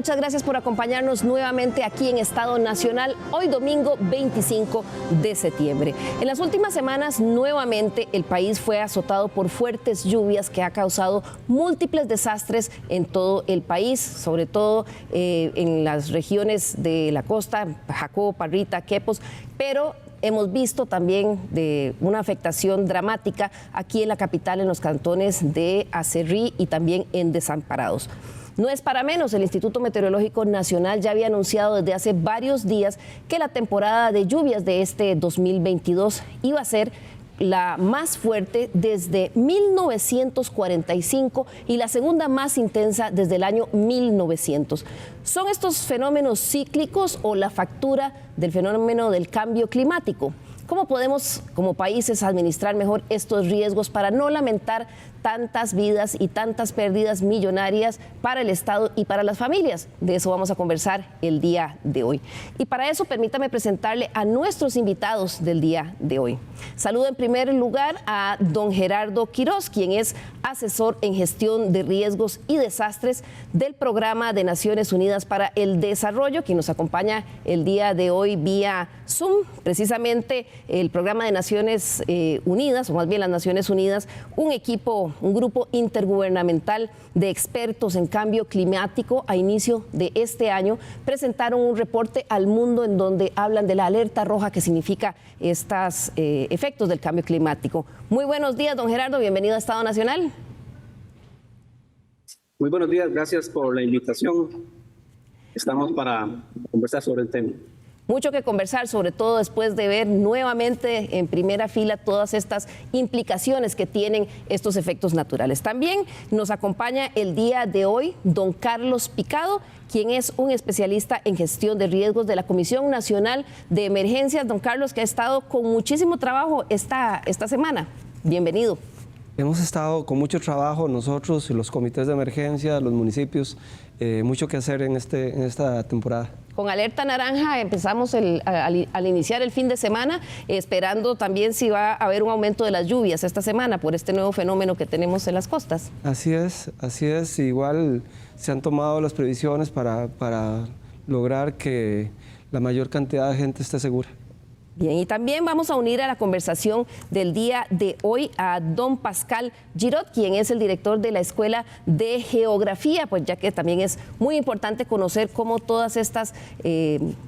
Muchas gracias por acompañarnos nuevamente aquí en Estado Nacional, hoy domingo 25 de septiembre. En las últimas semanas, nuevamente, el país fue azotado por fuertes lluvias que ha causado múltiples desastres en todo el país, sobre todo en las regiones de la costa, Jacó, Parrita, Quepos, pero hemos visto también de una afectación dramática aquí en la capital, en los cantones de Acerrí y también en Desamparados. No es para menos, el Instituto Meteorológico Nacional ya había anunciado desde hace varios días que la temporada de lluvias de este 2022 iba a ser la más fuerte desde 1945 y la segunda más intensa desde el año 1900. ¿Son estos fenómenos cíclicos o la factura del fenómeno del cambio climático? ¿Cómo podemos, como países, administrar mejor estos riesgos para no lamentar tantas vidas y tantas pérdidas millonarias para el Estado y para las familias? De eso vamos a conversar el día de hoy. Y para eso, permítame presentarle a nuestros invitados del día de hoy. Saludo en primer lugar a don Gerardo Quiroz, quien es asesor en gestión de riesgos y desastres del Programa de Naciones Unidas para el Desarrollo, quien nos acompaña el día de hoy vía Zoom. Precisamente el Programa de Naciones Unidas, o más bien las Naciones Unidas, un grupo intergubernamental de expertos en cambio climático a inicio de este año presentaron un reporte al mundo en donde hablan de la alerta roja que significa estos efectos del cambio climático. Muy buenos días, don Gerardo, bienvenido a Estado Nacional. Muy buenos días, gracias por la invitación. Estamos para conversar sobre el tema. Mucho que conversar, sobre todo después de ver nuevamente en primera fila todas estas implicaciones que tienen estos efectos naturales. También nos acompaña el día de hoy don Carlos Picado, quien es un especialista en gestión de riesgos de la Comisión Nacional de Emergencias. Don Carlos, que ha estado con muchísimo trabajo esta semana. Bienvenido. Hemos estado con mucho trabajo nosotros y los comités de emergencia, los municipios, mucho que hacer en esta temporada. Con alerta naranja empezamos al iniciar el fin de semana, esperando también si va a haber un aumento de las lluvias esta semana por este nuevo fenómeno que tenemos en las costas. Así es. Igual se han tomado las previsiones para lograr que la mayor cantidad de gente esté segura. Bien, y también vamos a unir a la conversación del día de hoy a don Pascal Girot, quien es el director de la Escuela de Geografía, pues ya que también es muy importante conocer cómo todas estas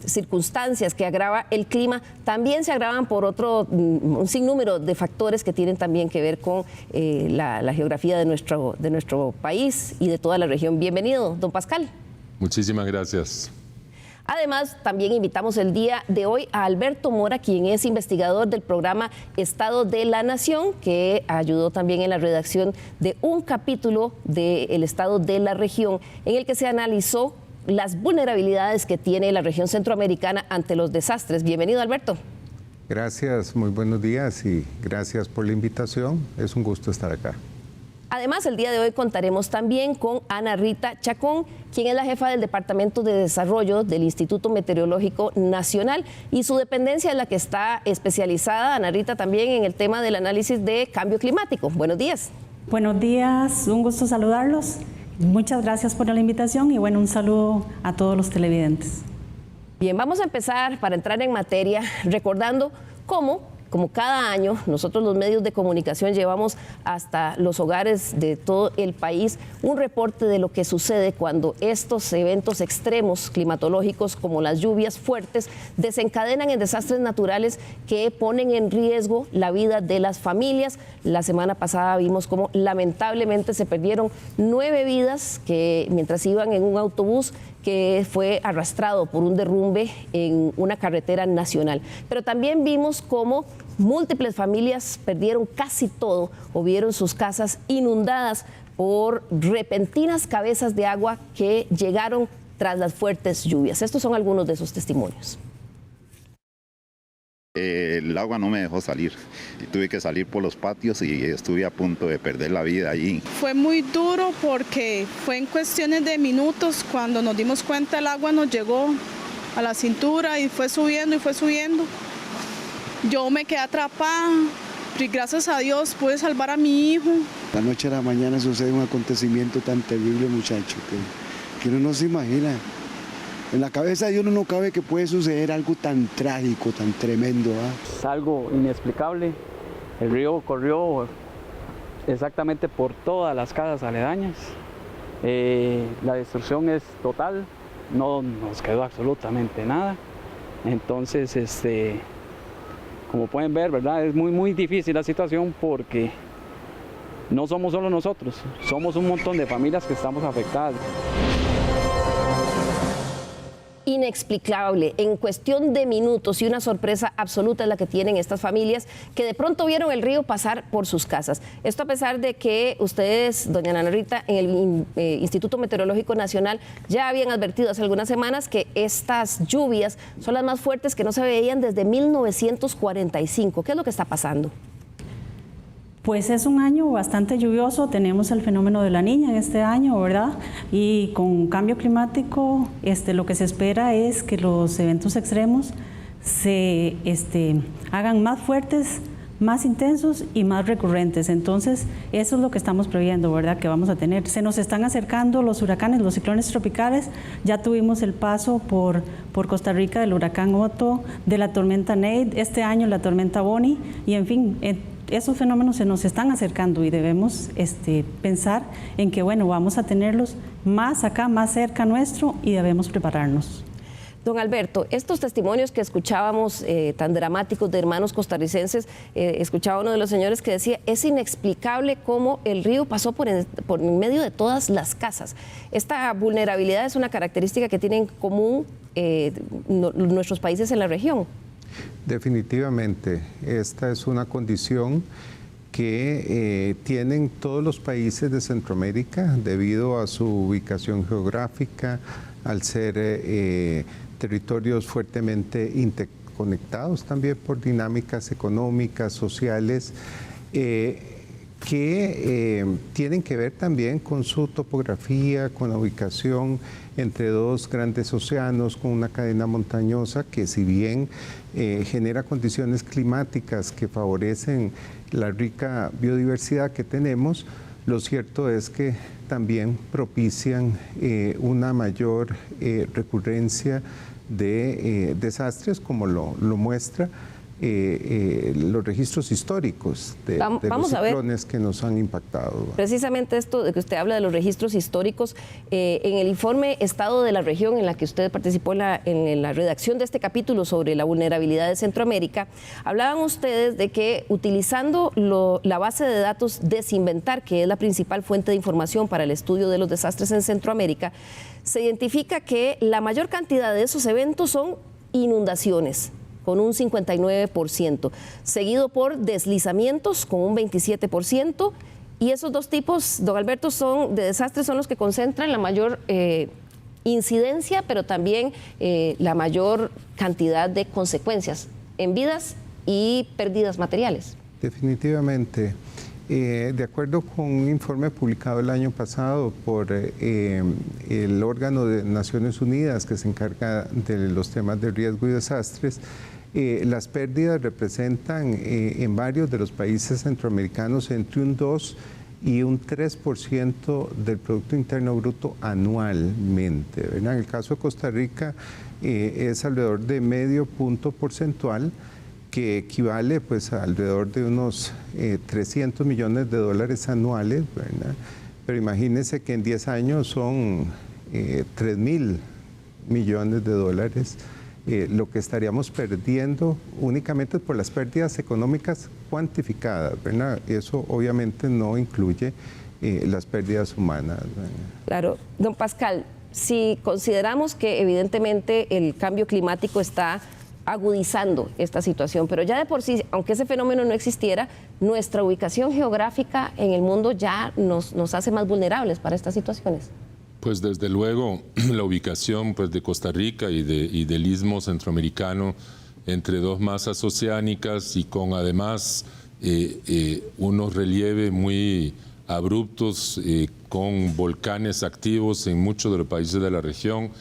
circunstancias que agrava el clima también se agravan por un sinnúmero de factores que tienen también que ver con la geografía de nuestro país y de toda la región. Bienvenido, don Pascal. Muchísimas gracias. Además, también invitamos el día de hoy a Alberto Mora, quien es investigador del programa Estado de la Nación, que ayudó también en la redacción de un capítulo del Estado de la región, en el que se analizó las vulnerabilidades que tiene la región centroamericana ante los desastres. Bienvenido, Alberto. Gracias, muy buenos días y gracias por la invitación. Es un gusto estar acá. Además, el día de hoy contaremos también con Ana Rita Chacón, quien es la jefa del Departamento de Desarrollo del Instituto Meteorológico Nacional, y su dependencia es la que está especializada, Ana Rita, también en el tema del análisis de cambio climático. Buenos días. Buenos días, un gusto saludarlos. Muchas gracias por la invitación y bueno, un saludo a todos los televidentes. Bien, vamos a empezar para entrar en materia recordando cómo, como cada año, nosotros los medios de comunicación llevamos hasta los hogares de todo el país un reporte de lo que sucede cuando estos eventos extremos climatológicos como las lluvias fuertes desencadenan en desastres naturales que ponen en riesgo la vida de las familias. La semana pasada vimos cómo lamentablemente se perdieron 9 vidas que mientras iban en un autobús que fue arrastrado por un derrumbe en una carretera nacional. Pero también vimos cómo múltiples familias perdieron casi todo o vieron sus casas inundadas por repentinas cabezas de agua que llegaron tras las fuertes lluvias. Estos son algunos de esos testimonios. El agua no me dejó salir y tuve que salir por los patios y estuve a punto de perder la vida allí. Fue muy duro porque fue en cuestiones de minutos cuando nos dimos cuenta el agua nos llegó a la cintura y fue subiendo y fue subiendo. Yo me quedé atrapada y gracias a Dios pude salvar a mi hijo. La noche a la mañana sucede un acontecimiento tan terrible, muchacho, que uno no se imagina. En la cabeza de uno no cabe que puede suceder algo tan trágico, tan tremendo. Es algo inexplicable. El río corrió exactamente por todas las casas aledañas. La destrucción es total, no nos quedó absolutamente nada. Entonces, como pueden ver, ¿verdad? Es muy difícil la situación porque no somos solo nosotros, somos un montón de familias que estamos afectadas. Inexplicable, en cuestión de minutos, y una sorpresa absoluta es la que tienen estas familias que de pronto vieron el río pasar por sus casas. Esto a pesar de que ustedes, doña Ana Rita, en el Instituto Meteorológico Nacional ya habían advertido hace algunas semanas que estas lluvias son las más fuertes que no se veían desde 1945. ¿Qué es lo que está pasando? Pues es un año bastante lluvioso, tenemos el fenómeno de la Niña en este año, ¿verdad? Y con cambio climático, lo que se espera es que los eventos extremos se hagan más fuertes, más intensos y más recurrentes. Entonces, eso es lo que estamos previendo, ¿verdad? Que vamos a tener. Se nos están acercando los huracanes, los ciclones tropicales. Ya tuvimos el paso por Costa Rica del huracán Otto, de la tormenta Nate, este año la tormenta Bonnie, y en fin, esos fenómenos se nos están acercando y debemos pensar en que, bueno, vamos a tenerlos más acá, más cerca nuestro y debemos prepararnos. Don Alberto, estos testimonios que escuchábamos tan dramáticos de hermanos costarricenses, escuchaba uno de los señores que decía, es inexplicable cómo el río pasó por en medio de todas las casas. Esta vulnerabilidad es una característica que tienen en común nuestros países en la región. Definitivamente, esta es una condición que tienen todos los países de Centroamérica debido a su ubicación geográfica, al ser territorios fuertemente interconectados también por dinámicas económicas, sociales, que tienen que ver también con su topografía, con la ubicación entre dos grandes océanos, con una cadena montañosa que, si bien genera condiciones climáticas que favorecen la rica biodiversidad que tenemos, lo cierto es que también propician una mayor recurrencia de desastres, como lo muestra los registros históricos de los ciclones que nos han impactado. Precisamente esto de que usted habla de los registros históricos, en el informe Estado de la Región, en la que usted participó en la redacción de este capítulo sobre la vulnerabilidad de Centroamérica, hablaban ustedes de que utilizando la base de datos Desinventar, que es la principal fuente de información para el estudio de los desastres en Centroamérica, se identifica que la mayor cantidad de esos eventos son inundaciones, con un 59%, seguido por deslizamientos con un 27%, y esos dos tipos, don Alberto, de desastres son los que concentran la mayor incidencia, pero también la mayor cantidad de consecuencias en vidas y pérdidas materiales. Definitivamente. De acuerdo con un informe publicado el año pasado por el órgano de Naciones Unidas que se encarga de los temas de riesgo y desastres, las pérdidas representan en varios de los países centroamericanos entre un 2 y un 3% del Producto Interno Bruto anualmente, ¿verdad? En el caso de Costa Rica es alrededor de medio punto porcentual, que equivale pues a alrededor de unos 300 millones de dólares anuales, ¿verdad? Pero imagínense que en 10 años son 3.000 millones de dólares, lo que estaríamos perdiendo únicamente por las pérdidas económicas cuantificadas, ¿verdad? Eso obviamente no incluye las pérdidas humanas, ¿verdad? Claro. Don Pascal, si consideramos que evidentemente el cambio climático está agudizando esta situación, pero ya de por sí, aunque ese fenómeno no existiera, nuestra ubicación geográfica en el mundo ya nos hace más vulnerables para estas situaciones. Pues desde luego la ubicación pues, de Costa Rica y del istmo centroamericano entre dos masas oceánicas y con además unos relieves muy abruptos con volcanes activos en muchos de los países de la región,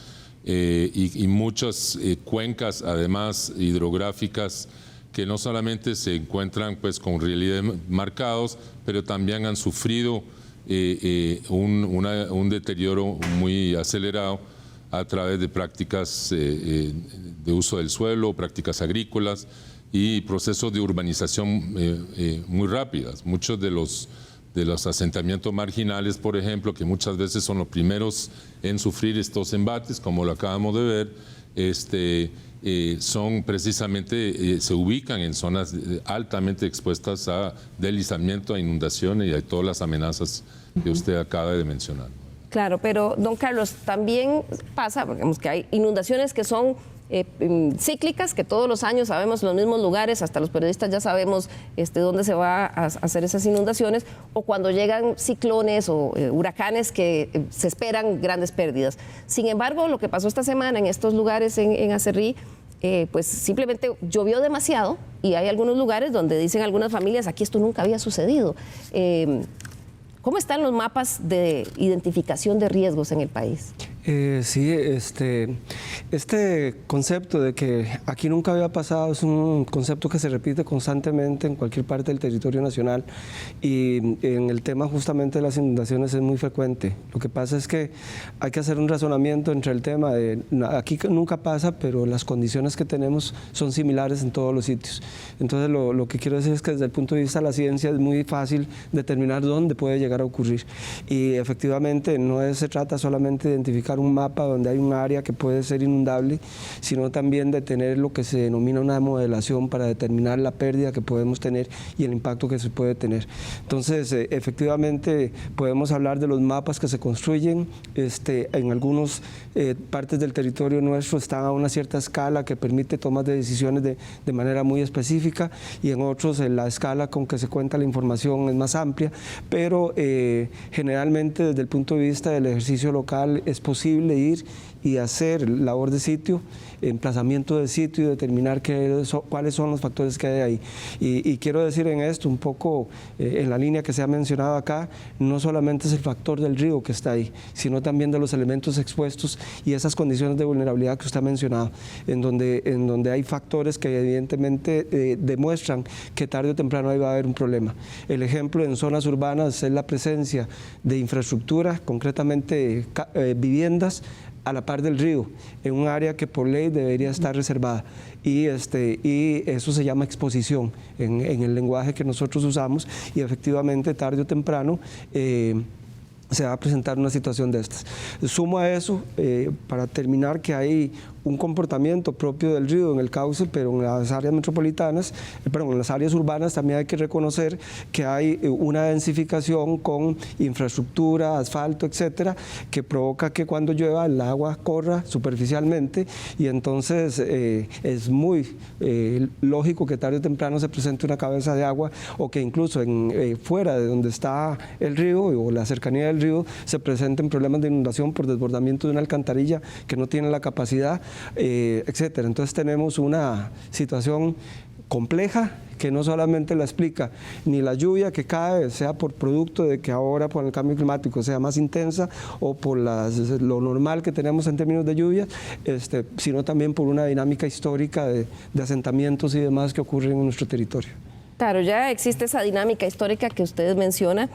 y muchas cuencas además hidrográficas que no solamente se encuentran pues con relieves marcados, pero también han sufrido un deterioro muy acelerado a través de prácticas de uso del suelo, prácticas agrícolas y procesos de urbanización muy rápidas. Muchos de los asentamientos marginales, por ejemplo, que muchas veces son los primeros en sufrir estos embates, como lo acabamos de ver, son precisamente, se ubican en zonas altamente expuestas a deslizamiento, a inundaciones y a todas las amenazas que usted acaba de mencionar. Claro, pero don Carlos, también pasa, porque que hay inundaciones que son cíclicas, que todos los años sabemos los mismos lugares, hasta los periodistas ya sabemos dónde se va a hacer esas inundaciones, o cuando llegan ciclones o huracanes que se esperan grandes pérdidas. Sin embargo, lo que pasó esta semana en estos lugares en Acerrí, pues simplemente llovió demasiado y hay algunos lugares donde dicen algunas familias, aquí esto nunca había sucedido. ¿Cómo están los mapas de identificación de riesgos en el país? Sí, este concepto de que aquí nunca había pasado es un concepto que se repite constantemente en cualquier parte del territorio nacional, y en el tema justamente de las inundaciones es muy frecuente. Lo que pasa es que hay que hacer un razonamiento entre el tema de aquí nunca pasa, pero las condiciones que tenemos son similares en todos los sitios. Entonces lo que quiero decir es que desde el punto de vista de la ciencia es muy fácil determinar dónde puede llegar a ocurrir, y efectivamente no se trata solamente de identificar un mapa donde hay un área que puede ser inundable, sino también de tener lo que se denomina una modelación para determinar la pérdida que podemos tener y el impacto que se puede tener. Entonces, efectivamente, podemos hablar de los mapas que se construyen. En algunas partes del territorio nuestro están a una cierta escala que permite tomas de decisiones de manera muy específica, y en otros la escala con que se cuenta la información es más amplia, pero generalmente desde el punto de vista del ejercicio local es posible ir y hacer labor de sitio, emplazamiento de sitio y determinar cuáles son los factores que hay ahí. Y quiero decir en esto un poco, en la línea que se ha mencionado acá, no solamente es el factor del río que está ahí, sino también de los elementos expuestos y esas condiciones de vulnerabilidad que usted ha mencionado, en donde hay factores que evidentemente demuestran que tarde o temprano ahí va a haber un problema. El ejemplo en zonas urbanas es la presencia de infraestructura, concretamente viviendas, a la par del río, en un área que por ley debería estar reservada. Y eso se llama exposición en el lenguaje que nosotros usamos, y efectivamente tarde o temprano se va a presentar una situación de estas. Sumo a eso, para terminar, que hay un comportamiento propio del río en el cauce, pero en las áreas metropolitanas, en las áreas urbanas también hay que reconocer que hay una densificación con infraestructura, asfalto, etcétera, que provoca que cuando llueva el agua corra superficialmente, y entonces es muy lógico que tarde o temprano se presente una cabeza de agua, o que incluso fuera de donde está el río o la cercanía del río se presenten problemas de inundación por desbordamiento de una alcantarilla que no tiene la capacidad, etcétera. Entonces tenemos una situación compleja que no solamente la explica ni la lluvia que cae, sea por producto de que ahora por el cambio climático sea más intensa, o por lo normal que tenemos en términos de lluvias, sino también por una dinámica histórica de asentamientos y demás que ocurren en nuestro territorio. Claro, ya existe esa dinámica histórica que ustedes mencionan,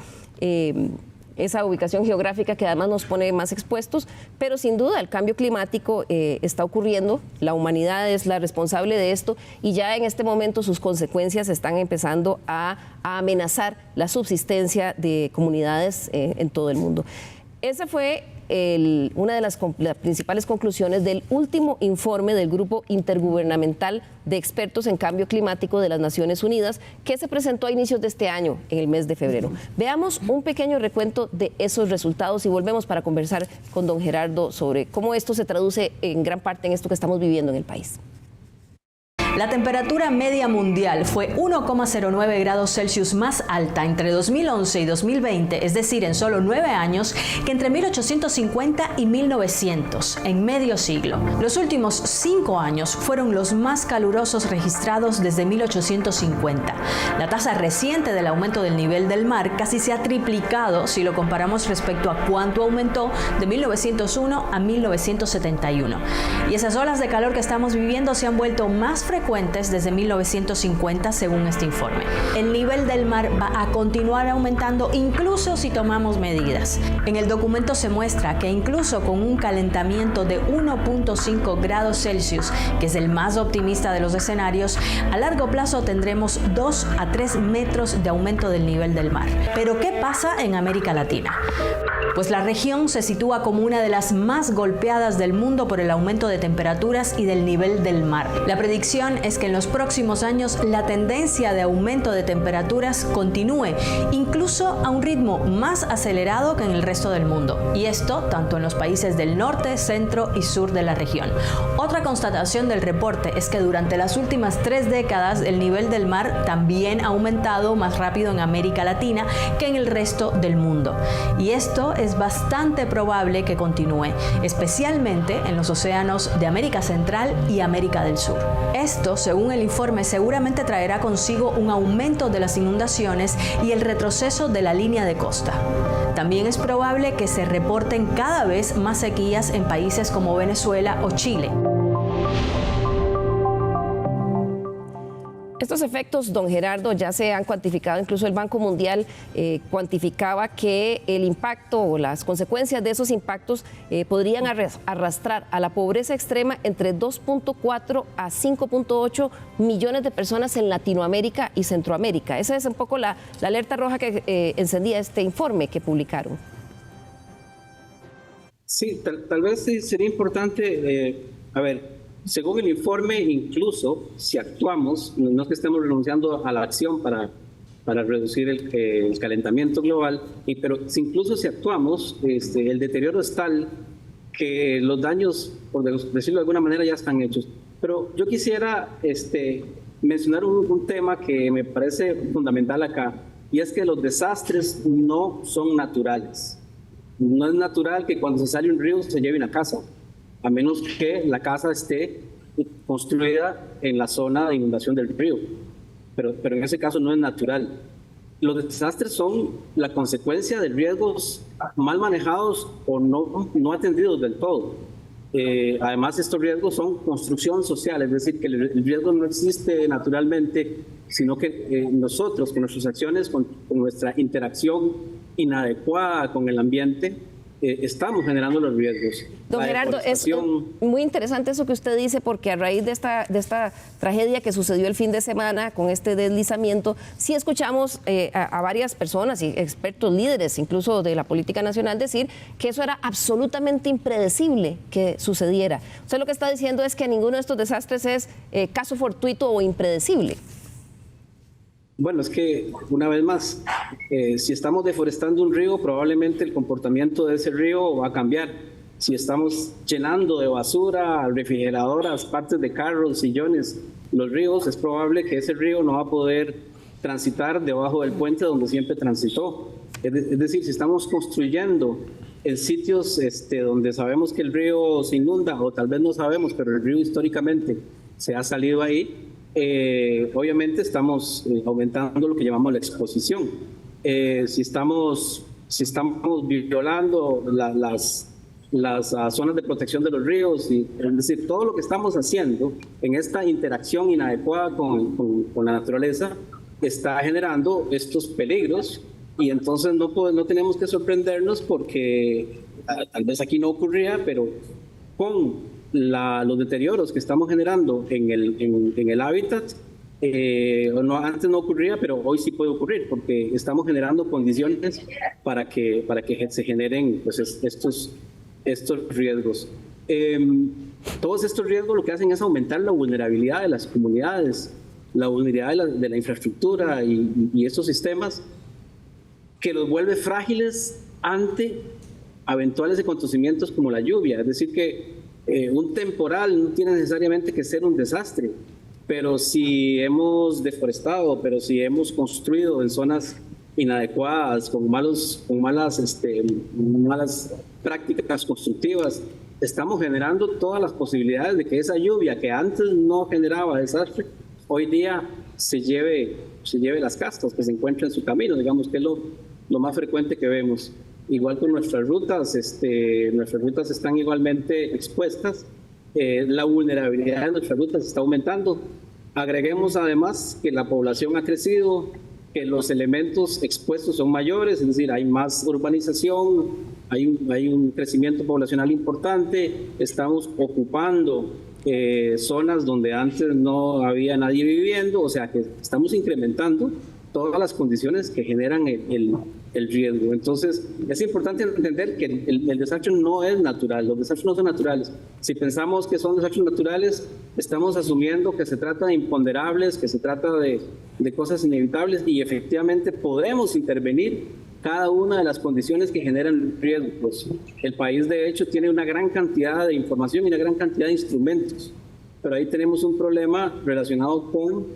esa ubicación geográfica que además nos pone más expuestos, pero sin duda el cambio climático está ocurriendo, la humanidad es la responsable de esto, y ya en este momento sus consecuencias están empezando a amenazar la subsistencia de comunidades en todo el mundo. Esa fue una de las principales conclusiones del último informe del Grupo Intergubernamental de Expertos en Cambio Climático de las Naciones Unidas, que se presentó a inicios de este año, en el mes de febrero. Veamos un pequeño recuento de esos resultados y volvemos para conversar con don Gerardo sobre cómo esto se traduce en gran parte en esto que estamos viviendo en el país. La temperatura media mundial fue 1,09 grados Celsius más alta entre 2011 y 2020, es decir, en solo 9 años, que entre 1850 y 1900, en medio siglo. Los últimos 5 años fueron los más calurosos registrados desde 1850. La tasa reciente del aumento del nivel del mar casi se ha triplicado si lo comparamos respecto a cuánto aumentó de 1901 a 1971. Y esas olas de calor que estamos viviendo se han vuelto más frecuentes frecuentes desde 1950, según este informe. El nivel del mar va a continuar aumentando incluso si tomamos medidas. En el documento se muestra que incluso con un calentamiento de 1.5 grados Celsius, que es el más optimista de los escenarios, a largo plazo tendremos 2 a 3 metros de aumento del nivel del mar. Pero ¿qué pasa en América Latina? Pues la región se sitúa como una de las más golpeadas del mundo por el aumento de temperaturas y del nivel del mar. La predicción es que en los próximos años la tendencia de aumento de temperaturas continúe, incluso a un ritmo más acelerado que en el resto del mundo. Y esto tanto en los países del norte, centro y sur de la región. Otra constatación del reporte es que durante las últimas 3 décadas el nivel del mar también ha aumentado más rápido en América Latina que en el resto del mundo. Y esto es bastante probable que continúe, especialmente en los océanos de América Central y América del Sur. Esto, según el informe, seguramente traerá consigo un aumento de las inundaciones y el retroceso de la línea de costa. También es probable que se reporten cada vez más sequías en países como Venezuela o Chile. Estos efectos, don Gerardo, ya se han cuantificado, incluso el Banco Mundial cuantificaba que el impacto o las consecuencias de esos impactos podrían arrastrar a la pobreza extrema entre 2.4 a 5.8 millones de personas en Latinoamérica y Centroamérica. Esa es un poco la alerta roja que encendía este informe que publicaron. Sí, tal vez sería importante, según el informe, incluso si actuamos, no es que estemos renunciando a la acción para reducir el calentamiento global, pero incluso si actuamos, el deterioro es tal que los daños, por decirlo de alguna manera, ya están hechos. Pero yo quisiera mencionar un tema que me parece fundamental acá, y es que los desastres no son naturales. No es natural que cuando se sale un río se lleve una casa, a menos que la casa esté construida en la zona de inundación del río. Pero en ese caso no es natural. Los desastres son la consecuencia de riesgos mal manejados o no atendidos del todo. Además, estos riesgos son construcción social, es decir, que el riesgo no existe naturalmente, sino que nosotros, con nuestras acciones, con nuestra interacción inadecuada con el ambiente, estamos generando los riesgos. Don Gerardo, es muy interesante eso que usted dice, porque a raíz de esta tragedia que sucedió el fin de semana con este deslizamiento, sí escuchamos a varias personas y expertos líderes, incluso de la política nacional, decir que eso era absolutamente impredecible que sucediera. Usted lo que está diciendo es que ninguno de estos desastres es caso fortuito o impredecible. Bueno, es que, una vez más, si estamos deforestando un río, probablemente el comportamiento de ese río va a cambiar. Si estamos llenando de basura, refrigeradoras, partes de carros, sillones, los ríos, es probable que ese río no va a poder transitar debajo del puente donde siempre transitó. Es decir, si estamos construyendo en sitios donde sabemos que el río se inunda, o tal vez no sabemos, pero el río históricamente se ha salido ahí, obviamente estamos aumentando lo que llamamos la exposición. Si estamos violando las zonas de protección de los ríos, es decir, todo lo que estamos haciendo en esta interacción inadecuada con la naturaleza está generando estos peligros, y entonces no tenemos que sorprendernos porque tal vez aquí no ocurría, pero con los deterioros que estamos generando en el hábitat, antes no ocurría, pero hoy sí puede ocurrir, porque estamos generando condiciones para que se generen pues, estos riesgos. Todos estos riesgos lo que hacen es aumentar la vulnerabilidad de las comunidades, la vulnerabilidad de la infraestructura y estos sistemas, que los vuelve frágiles ante eventuales acontecimientos como la lluvia. Es decir, que un temporal no tiene necesariamente que ser un desastre, pero si hemos deforestado, pero si hemos construido en zonas inadecuadas, con malas prácticas constructivas, estamos generando todas las posibilidades de que esa lluvia que antes no generaba desastre, hoy día se lleve las casas que se encuentran en su camino, digamos que es lo más frecuente que vemos. Igual con nuestras rutas están igualmente expuestas. La vulnerabilidad de nuestras rutas está aumentando. Agreguemos además que la población ha crecido, que los elementos expuestos son mayores, es decir, hay más urbanización, hay un crecimiento poblacional importante, estamos ocupando zonas donde antes no había nadie viviendo, o sea que estamos incrementando todas las condiciones que generan el riesgo. Entonces, es importante entender que el desastre no es natural, los desastres no son naturales. Si pensamos que son desastres naturales, estamos asumiendo que se trata de imponderables, que se trata de cosas inevitables, y efectivamente podemos intervenir cada una de las condiciones que generan riesgos. El país, de hecho, tiene una gran cantidad de información y una gran cantidad de instrumentos, pero ahí tenemos un problema relacionado con,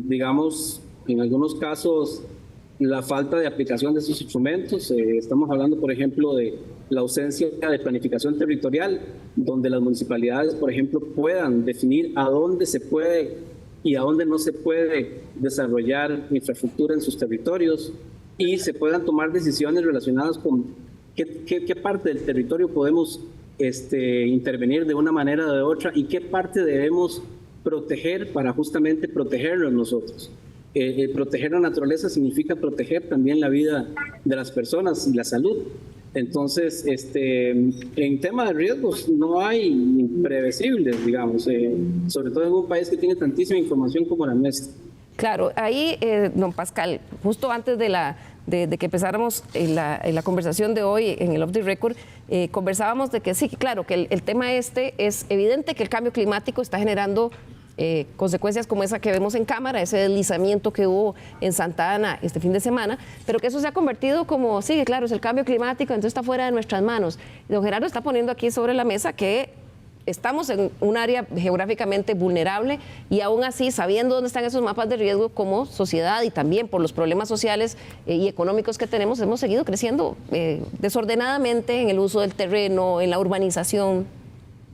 digamos, en algunos casos, la falta de aplicación de esos instrumentos. Estamos hablando, por ejemplo, de la ausencia de planificación territorial, donde las municipalidades, por ejemplo, puedan definir a dónde se puede y a dónde no se puede desarrollar infraestructura en sus territorios, y se puedan tomar decisiones relacionadas con qué parte del territorio podemos intervenir de una manera o de otra, y qué parte debemos proteger para justamente protegernos nosotros. Proteger la naturaleza significa proteger también la vida de las personas y la salud. Entonces, en tema de riesgos no hay imprevisibles, digamos, sobre todo en un país que tiene tantísima información como la nuestra. Claro, ahí, don Pascal, justo antes de que empezáramos en la conversación de hoy en el Off the Record, conversábamos de que sí, claro, que el tema es evidente que el cambio climático está generando consecuencias como esa que vemos en cámara, ese deslizamiento que hubo en Santa Ana este fin de semana, pero que eso se ha convertido como, sí, claro, es el cambio climático, entonces está fuera de nuestras manos. Don Gerardo está poniendo aquí sobre la mesa que estamos en un área geográficamente vulnerable, y aún así, sabiendo dónde están esos mapas de riesgo como sociedad y también por los problemas sociales y económicos que tenemos, hemos seguido creciendo desordenadamente en el uso del terreno, en la urbanización.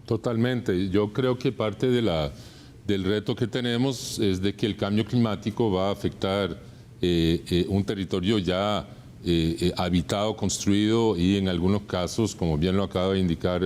Totalmente. Yo creo que parte del reto que tenemos es de que el cambio climático va a afectar un territorio ya habitado, construido, y en algunos casos, como bien lo acaba de indicar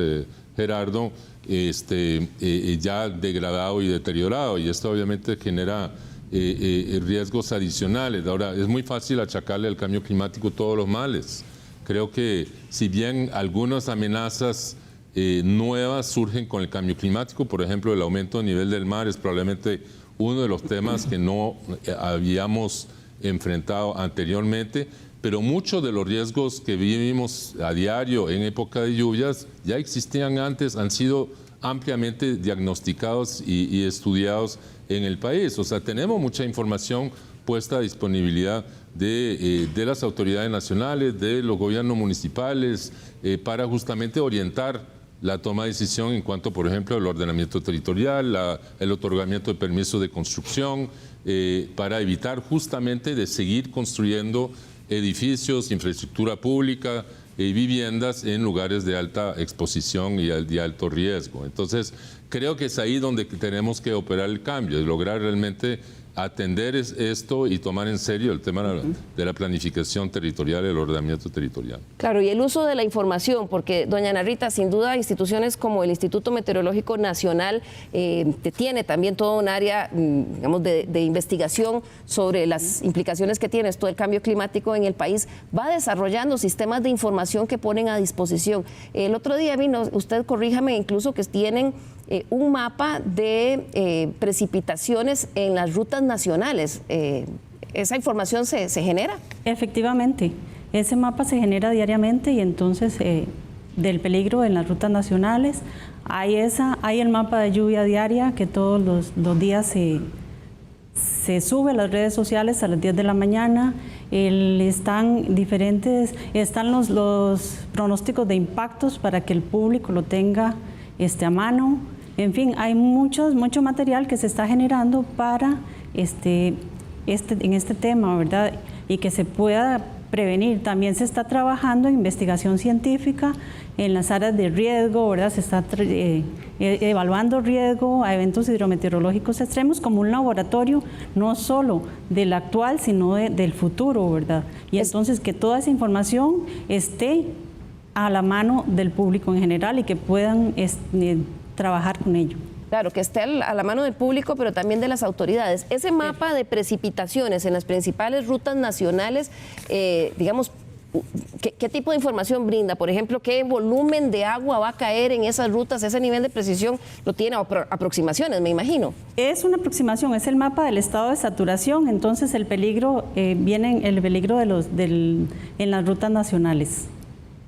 Gerardo, ya degradado y deteriorado, y esto obviamente genera riesgos adicionales. Ahora, es muy fácil achacarle al cambio climático todos los males. Creo que si bien algunas amenazas nuevas surgen con el cambio climático, por ejemplo, el aumento del nivel del mar es probablemente uno de los temas que no habíamos enfrentado anteriormente, pero muchos de los riesgos que vivimos a diario en época de lluvias ya existían antes, han sido ampliamente diagnosticados y estudiados en el país. O sea, tenemos mucha información puesta a disponibilidad de las autoridades nacionales, de los gobiernos municipales, para justamente orientar la toma de decisión en cuanto, por ejemplo, al ordenamiento territorial, el otorgamiento de permisos de construcción, para evitar justamente de seguir construyendo edificios, infraestructura pública y viviendas en lugares de alta exposición y de alto riesgo. Entonces, creo que es ahí donde tenemos que operar el cambio, y lograr realmente atender esto y tomar en serio el tema de la planificación territorial y el ordenamiento territorial. Claro, y el uso de la información, porque doña Ana Rita, sin duda instituciones como el Instituto Meteorológico Nacional tiene también todo un área, digamos, de investigación sobre las implicaciones que tiene esto del cambio climático en el país, va desarrollando sistemas de información que ponen a disposición. El otro día vino, usted corríjame, incluso que tienen un mapa de precipitaciones en las rutas nacionales. ¿Esa información se genera? Efectivamente, ese mapa se genera diariamente, y entonces del peligro en las rutas nacionales hay el mapa de lluvia diaria que todos los días se sube a las redes sociales a las 10 de la mañana. Están los pronósticos de impactos para que el público lo tenga a mano. En fin, hay mucho material que se está generando para en este tema, ¿verdad? Y que se pueda prevenir. También se está trabajando en investigación científica en las áreas de riesgo, ¿verdad? Se está evaluando riesgo a eventos hidrometeorológicos extremos como un laboratorio, no solo del actual, sino del futuro, ¿verdad? Y entonces que toda esa información esté a la mano del público en general y que puedan trabajar con ello. Claro, que esté a la mano del público, pero también de las autoridades. Ese mapa de precipitaciones en las principales rutas nacionales, digamos, ¿qué tipo de información brinda? Por ejemplo, ¿qué volumen de agua va a caer en esas rutas? Ese nivel de precisión lo tiene, aproximaciones, me imagino. Es una aproximación, es el mapa del estado de saturación, entonces el peligro viene el peligro en las rutas nacionales.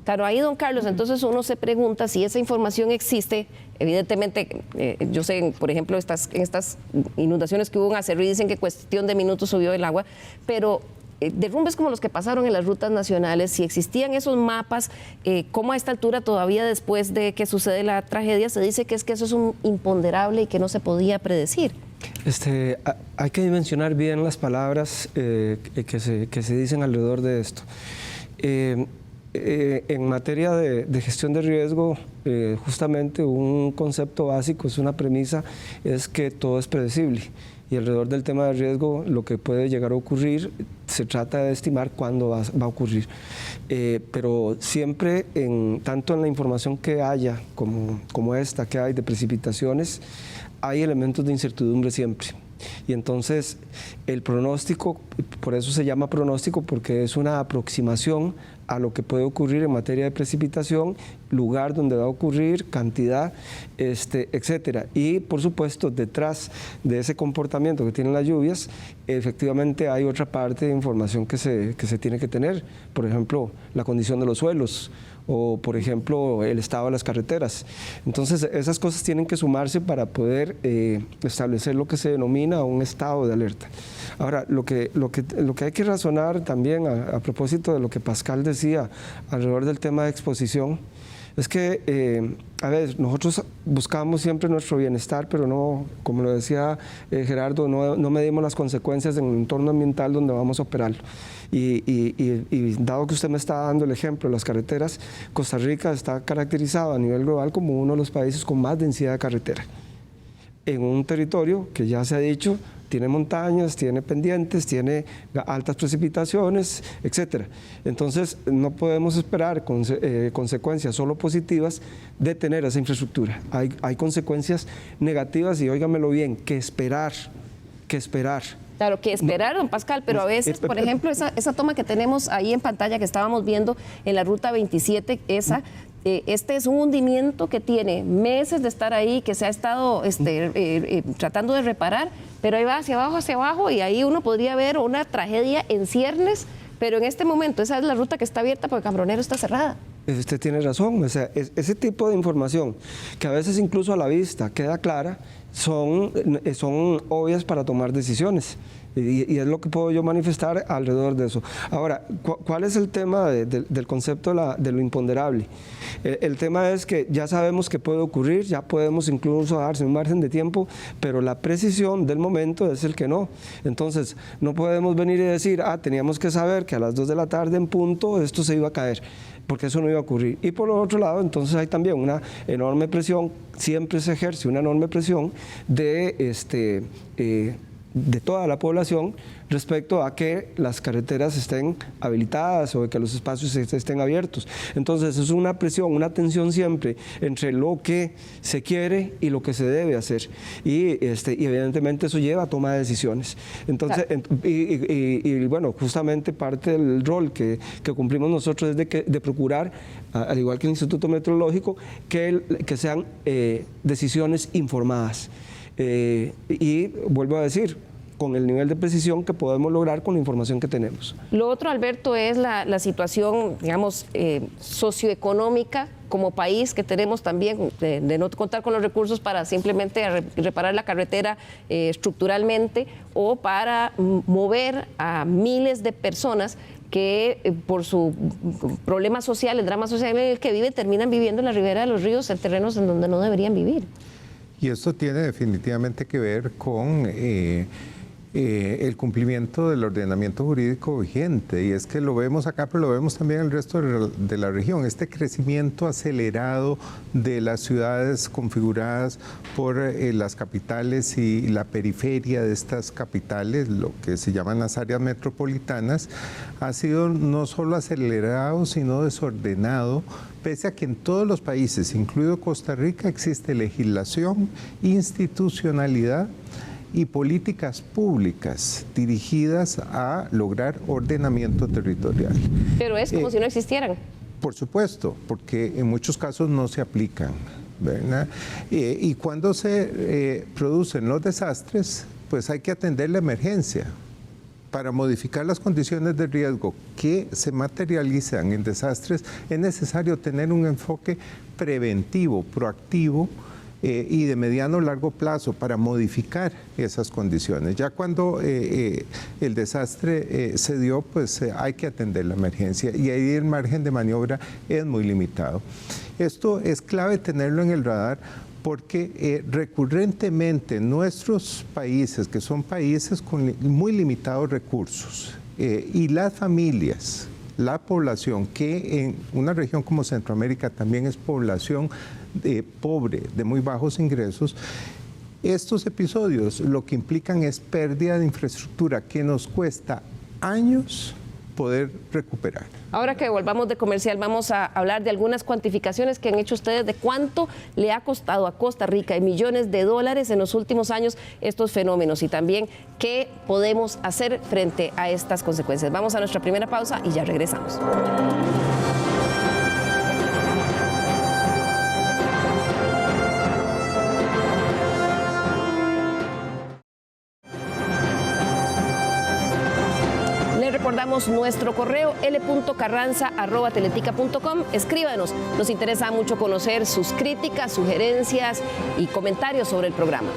Claro, ahí, don Carlos, entonces uno se pregunta si esa información existe. Evidentemente, yo sé, por ejemplo, en estas inundaciones que hubo en Acerrí, dicen que cuestión de minutos subió el agua, pero derrumbes como los que pasaron en las rutas nacionales, si existían esos mapas, ¿cómo a esta altura, todavía después de que sucede la tragedia, se dice que eso es un imponderable y que no se podía predecir? Hay que dimensionar bien las palabras que se dicen alrededor de esto. En materia de gestión de riesgo, justamente un concepto básico, es una premisa, es que todo es predecible. Y alrededor del tema de riesgo, lo que puede llegar a ocurrir, se trata de estimar cuándo va a ocurrir. Pero siempre, tanto en la información que haya, como esta que hay de precipitaciones, hay elementos de incertidumbre siempre. Y entonces el pronóstico, por eso se llama pronóstico, porque es una aproximación a lo que puede ocurrir en materia de precipitación, lugar donde va a ocurrir, cantidad, etcétera. Y por supuesto, detrás de ese comportamiento que tienen las lluvias, efectivamente hay otra parte de información que se tiene que tener. Por ejemplo, la condición de los suelos, o por ejemplo el estado de las carreteras. Entonces esas cosas tienen que sumarse para poder establecer lo que se denomina un estado de alerta. Ahora, lo que hay que razonar también a propósito de lo que Pascal decía alrededor del tema de exposición, es que, a ver, nosotros buscamos siempre nuestro bienestar, pero no, como lo decía Gerardo, no medimos las consecuencias en el entorno ambiental donde vamos a operarlo. Y dado que usted me está dando el ejemplo de las carreteras, Costa Rica está caracterizado a nivel global como uno de los países con más densidad de carretera. En un territorio que ya se ha dicho, tiene montañas, tiene pendientes, tiene altas precipitaciones, etc. Entonces, no podemos esperar consecuencias solo positivas de tener esa infraestructura. Hay consecuencias negativas y, óigamelo bien, que esperar. Claro, que esperar, don Pascal, pero a veces, por ejemplo, esa toma que tenemos ahí en pantalla que estábamos viendo en la ruta 27, este es un hundimiento que tiene meses de estar ahí, que se ha estado tratando de reparar, pero ahí va hacia abajo, y ahí uno podría ver una tragedia en ciernes, pero en este momento esa es la ruta que está abierta porque Cambronero está cerrada. Usted tiene razón, o sea, ese tipo de información que a veces incluso a la vista queda clara, son obvias para tomar decisiones. Y es lo que puedo yo manifestar alrededor de eso. Ahora, ¿cuál es el tema del concepto de lo imponderable? El tema es que ya sabemos que puede ocurrir, ya podemos incluso darse un margen de tiempo, pero la precisión del momento es el que no. Entonces, no podemos venir y decir, teníamos que saber que a las 2 de la tarde en punto esto se iba a caer, porque eso no iba a ocurrir. Y por otro lado, entonces hay también una enorme presión, siempre se ejerce una enorme presión de toda la población respecto a que las carreteras estén habilitadas o que los espacios estén abiertos. Entonces es una presión, una tensión siempre entre lo que se quiere y lo que se debe hacer. Y evidentemente eso lleva a toma de decisiones. Entonces, y bueno, justamente parte del rol que cumplimos nosotros es de procurar, al igual que el Instituto Meteorológico, que sean decisiones informadas. Y vuelvo a decir, con el nivel de precisión que podemos lograr con la información que tenemos. Lo otro, Alberto, es la situación, digamos, socioeconómica como país que tenemos también, de no contar con los recursos para simplemente reparar la carretera estructuralmente o para mover a miles de personas que por su problema social, el drama social en el que viven, terminan viviendo en la ribera de los ríos, en terrenos en donde no deberían vivir. Y esto tiene definitivamente que ver con el cumplimiento del ordenamiento jurídico vigente, y es que lo vemos acá, pero lo vemos también en el resto de la región, este crecimiento acelerado de las ciudades configuradas por las capitales y la periferia de estas capitales, lo que se llaman las áreas metropolitanas, ha sido no solo acelerado, sino desordenado, pese a que en todos los países, incluido Costa Rica, existe legislación, institucionalidad y políticas públicas dirigidas a lograr ordenamiento territorial. Pero es como si no existieran. Por supuesto, porque en muchos casos no se aplican, ¿verdad? Y cuando se producen los desastres, pues hay que atender la emergencia. Para modificar las condiciones de riesgo que se materializan en desastres, es necesario tener un enfoque preventivo, proactivo, y de mediano o largo plazo para modificar esas condiciones. Ya cuando el desastre se dio, pues hay que atender la emergencia y ahí el margen de maniobra es muy limitado. Esto es clave tenerlo en el radar porque recurrentemente nuestros países, que son países con muy limitados recursos, y las familias, la población, que en una región como Centroamérica también es población pobre, de muy bajos ingresos, estos episodios lo que implican es pérdida de infraestructura que nos cuesta años poder recuperar. Ahora que volvamos de comercial, vamos a hablar de algunas cuantificaciones que han hecho ustedes de cuánto le ha costado a Costa Rica en millones de dólares en los últimos años estos fenómenos y también qué podemos hacer frente a estas consecuencias. Vamos a nuestra primera pausa y ya regresamos. Recordamos nuestro correo l.carranza@teletica.com. Escríbanos, nos interesa mucho conocer sus críticas, sugerencias y comentarios sobre el programa.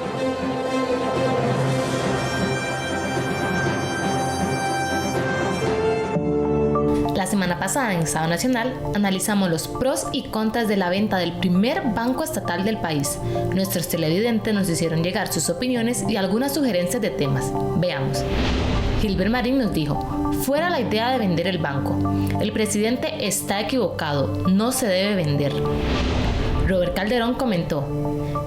La semana pasada en Estado Nacional analizamos los pros y contras de la venta del primer banco estatal del país. Nuestros televidentes nos hicieron llegar sus opiniones y algunas sugerencias de temas. Veamos. Gilbert Marín nos dijo: fuera la idea de vender el banco. El presidente está equivocado, no se debe vender. Robert Calderón comentó: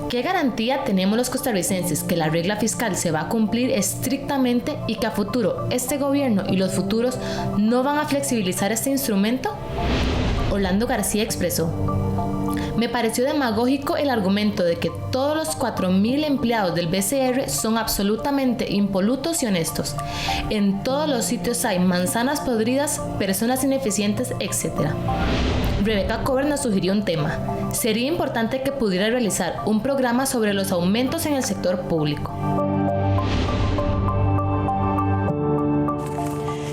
¿qué garantía tenemos los costarricenses que la regla fiscal se va a cumplir estrictamente y que a futuro este gobierno y los futuros no van a flexibilizar este instrumento? Orlando García expresó: me pareció demagógico el argumento de que todos los 4.000 empleados del BCR son absolutamente impolutos y honestos. En todos los sitios hay manzanas podridas, personas ineficientes, etc. Rebeca Cover nos sugirió un tema. Sería importante que pudiera realizar un programa sobre los aumentos en el sector público.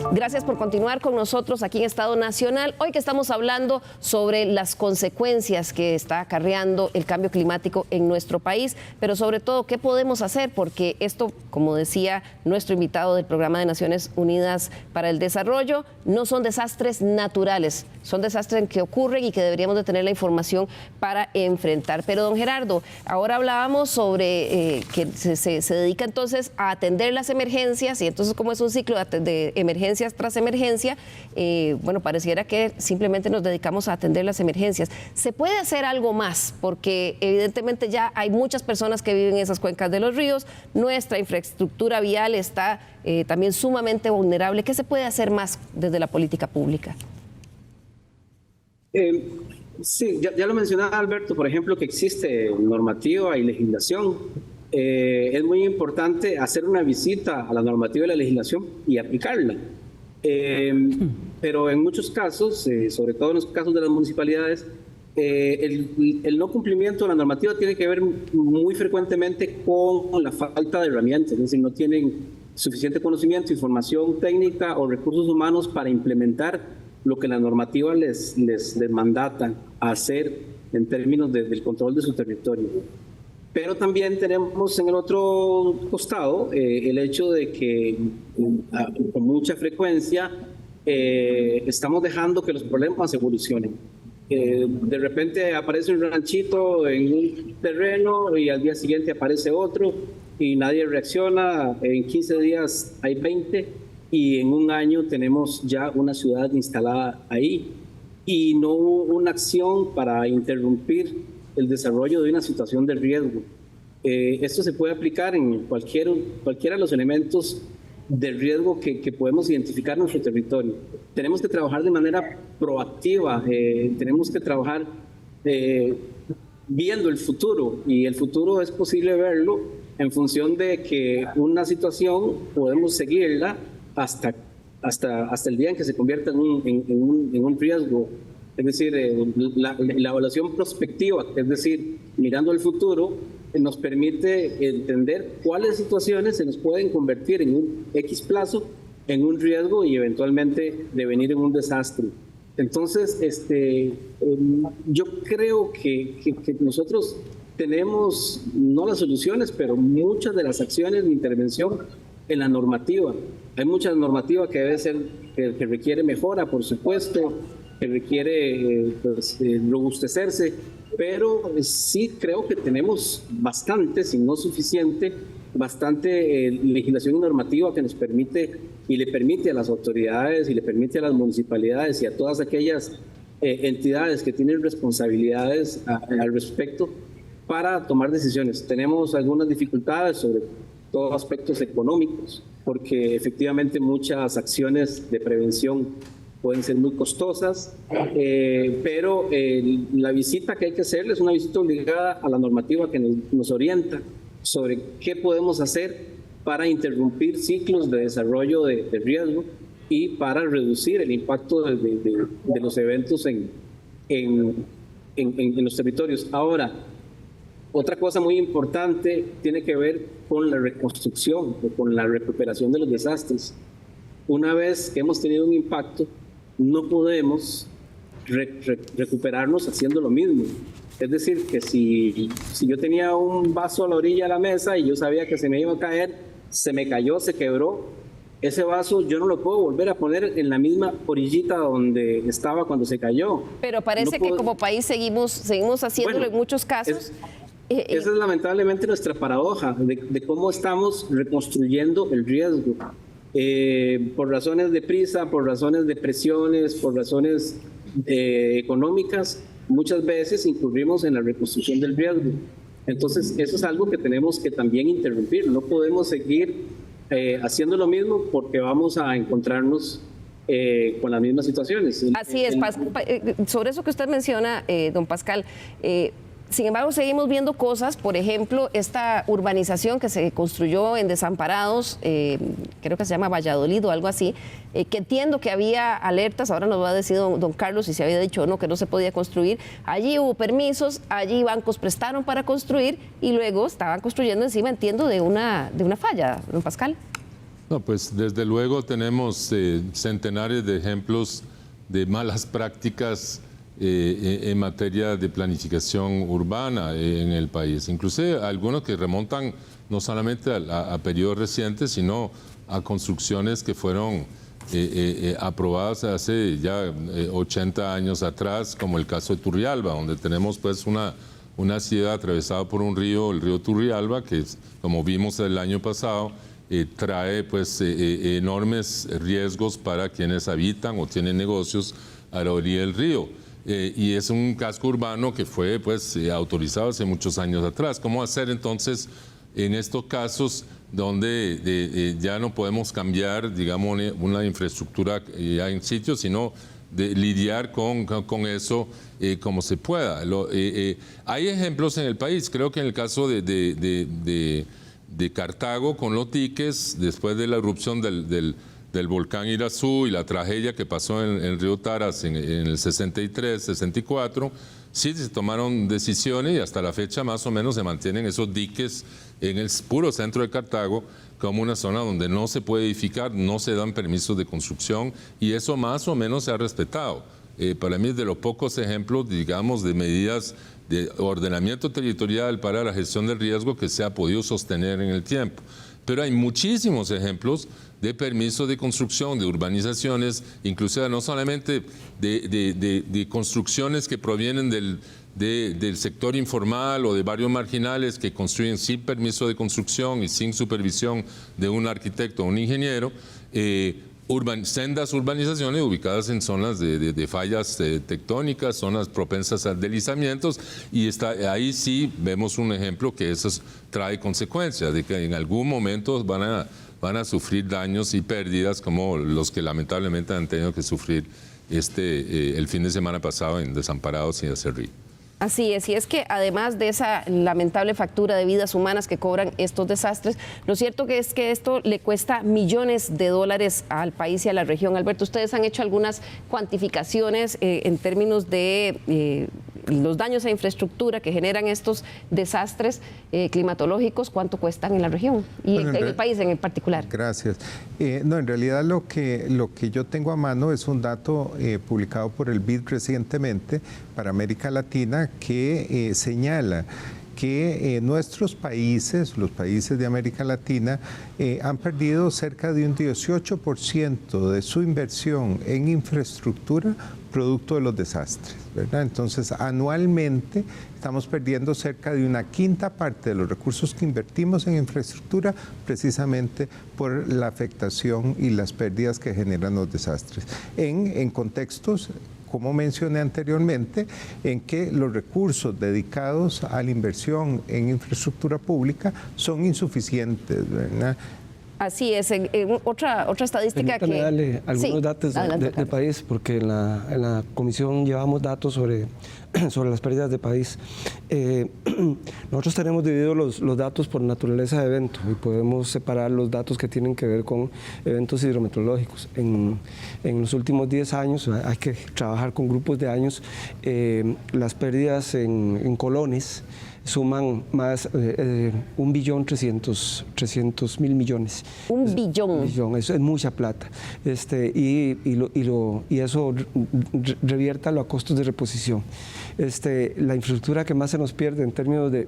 Gracias por continuar con nosotros aquí en Estado Nacional. Hoy que estamos hablando sobre las consecuencias que está acarreando el cambio climático en nuestro país, pero sobre todo, ¿qué podemos hacer? Porque esto, como decía nuestro invitado del Programa de Naciones Unidas para el Desarrollo, no son desastres naturales, son desastres que ocurren y que deberíamos de tener la información para enfrentar. Pero, don Gerardo, ahora hablábamos sobre que se dedica entonces a atender las emergencias, y entonces como es un ciclo de emergencias tras emergencia, bueno, pareciera que simplemente nos dedicamos a atender las emergencias. ¿Se puede hacer algo más? Porque evidentemente ya hay muchas personas que viven en esas cuencas de los ríos, nuestra infraestructura vial está también sumamente vulnerable. ¿Qué se puede hacer más desde la política pública? Sí, ya lo mencionaba Alberto, por ejemplo, que existe normativa y legislación. Es muy importante hacer una visita a la normativa y la legislación y aplicarla. Pero en muchos casos, sobre todo en los casos de las municipalidades, el no cumplimiento de la normativa tiene que ver muy frecuentemente con la falta de herramientas, es decir, no tienen suficiente conocimiento, información técnica o recursos humanos para implementar lo que la normativa les mandata a hacer en términos del control de su territorio. Pero también tenemos en el otro costado el hecho de que con mucha frecuencia estamos dejando que los problemas evolucionen. De repente aparece un ranchito en un terreno y al día siguiente aparece otro y nadie reacciona, en 15 días hay 20 y en un año tenemos ya una ciudad instalada ahí y no hubo una acción para interrumpir el desarrollo de una situación de riesgo. Esto se puede aplicar en cualquiera de los elementos de riesgo que podemos identificar en nuestro territorio. Tenemos que trabajar de manera proactiva, tenemos que trabajar viendo el futuro, y el futuro es posible verlo en función de que una situación podemos seguirla hasta el día en que se convierta en un riesgo. Es decir, la evaluación prospectiva, es decir, mirando el futuro, nos permite entender cuáles situaciones se nos pueden convertir en un X plazo, en un riesgo y eventualmente devenir en un desastre. Entonces, yo creo que nosotros tenemos, no las soluciones, pero muchas de las acciones de intervención en la normativa. Hay mucha normativa que debe ser, que requiere mejora, por supuesto, que requiere robustecerse, pero sí creo que tenemos bastante, si no suficiente, bastante legislación normativa que nos permite y le permite a las autoridades y le permite a las municipalidades y a todas aquellas entidades que tienen responsabilidades al respecto para tomar decisiones. Tenemos algunas dificultades, sobre todo aspectos económicos, porque efectivamente muchas acciones de prevención pueden ser muy costosas, pero la visita que hay que hacer es una visita obligada a la normativa que nos orienta sobre qué podemos hacer para interrumpir ciclos de desarrollo de riesgo y para reducir el impacto de los eventos en los territorios. Ahora, otra cosa muy importante tiene que ver con la reconstrucción o con la recuperación de los desastres. Una vez que hemos tenido un impacto, no podemos recuperarnos haciendo lo mismo. Es decir, que si yo tenía un vaso a la orilla de la mesa y yo sabía que se me iba a caer, se me cayó, se quebró, ese vaso yo no lo puedo volver a poner en la misma orillita donde estaba cuando se cayó. Pero parece que como país seguimos haciéndolo en muchos casos. Esa es lamentablemente nuestra paradoja de cómo estamos reconstruyendo el riesgo. Por razones de prisa, por razones de presiones, por razones económicas, muchas veces incurrimos en la reconstrucción del riesgo. Entonces, eso es algo que tenemos que también interrumpir. No podemos seguir haciendo lo mismo porque vamos a encontrarnos con las mismas situaciones. Así es, sobre eso que usted menciona, don Pascal, sin embargo, seguimos viendo cosas, por ejemplo, esta urbanización que se construyó en Desamparados, creo que se llama Valladolid o algo así, que entiendo que había alertas, ahora nos va a decir don Carlos si se había dicho o no que no se podía construir. Allí hubo permisos, allí bancos prestaron para construir y luego estaban construyendo encima, entiendo, de una falla, don Pascal. No, pues desde luego tenemos centenares de ejemplos de malas prácticas en materia de planificación urbana en el país, inclusive algunos que remontan no solamente a periodos recientes, sino a construcciones que fueron aprobadas hace ya 80 años atrás, como el caso de Turrialba, donde tenemos pues una ciudad atravesada por un río, el río Turrialba, que como vimos el año pasado, trae pues enormes riesgos para quienes habitan o tienen negocios a la orilla del río. Y es un casco urbano que fue pues autorizado hace muchos años atrás. ¿Cómo hacer entonces en estos casos donde ya no podemos cambiar, digamos, una infraestructura ya en sitio, sino de lidiar con eso como se pueda? Hay ejemplos en el país, creo que en el caso de Cartago con los diques, después de la erupción del volcán Irazú y la tragedia que pasó en el río Taras en el 63, 64, sí se tomaron decisiones y hasta la fecha más o menos se mantienen esos diques en el puro centro de Cartago como una zona donde no se puede edificar, no se dan permisos de construcción y eso más o menos se ha respetado. Para mí es de los pocos ejemplos, digamos, de medidas de ordenamiento territorial para la gestión del riesgo que se ha podido sostener en el tiempo. Pero hay muchísimos ejemplos de permisos de construcción, de urbanizaciones, inclusive no solamente de construcciones que provienen del sector informal o de barrios marginales que construyen sin permiso de construcción y sin supervisión de un arquitecto o un ingeniero, sendas urbanizaciones ubicadas en zonas de fallas tectónicas, zonas propensas a deslizamientos, y ahí sí vemos un ejemplo que eso trae consecuencias, de que en algún momento van a sufrir daños y pérdidas como los que lamentablemente han tenido que sufrir el fin de semana pasado en Desamparados y Acerrí. Así es, y es que además de esa lamentable factura de vidas humanas que cobran estos desastres, lo cierto que es que esto le cuesta millones de dólares al país y a la región. Alberto, ustedes han hecho algunas cuantificaciones en términos de los daños a infraestructura que generan estos desastres climatológicos, ¿cuánto cuestan en la región y en el país en particular? Gracias. No, en realidad lo que yo tengo a mano es un dato publicado por el BID recientemente para América Latina, que señala que nuestros países, los países de América Latina, han perdido cerca de un 18% de su inversión en infraestructura producto de los desastres, ¿verdad? Entonces, anualmente estamos perdiendo cerca de una quinta parte de los recursos que invertimos en infraestructura precisamente por la afectación y las pérdidas que generan los desastres. En contextos, como mencioné anteriormente, en que los recursos dedicados a la inversión en infraestructura pública son insuficientes, ¿verdad? Así es. Otra estadística Permítame darle algunos datos del país, porque en la comisión llevamos datos sobre las pérdidas de país. Nosotros tenemos divididos los datos por naturaleza de evento y podemos separar los datos que tienen que ver con eventos hidrometeorológicos. En los últimos 10 años, hay que trabajar con grupos de años, las pérdidas en colones suman más 1.300.000 millones. Un billón. Eso es mucha plata. Y eso reviértalo a costos de reposición. La infraestructura que más se nos pierde en términos de,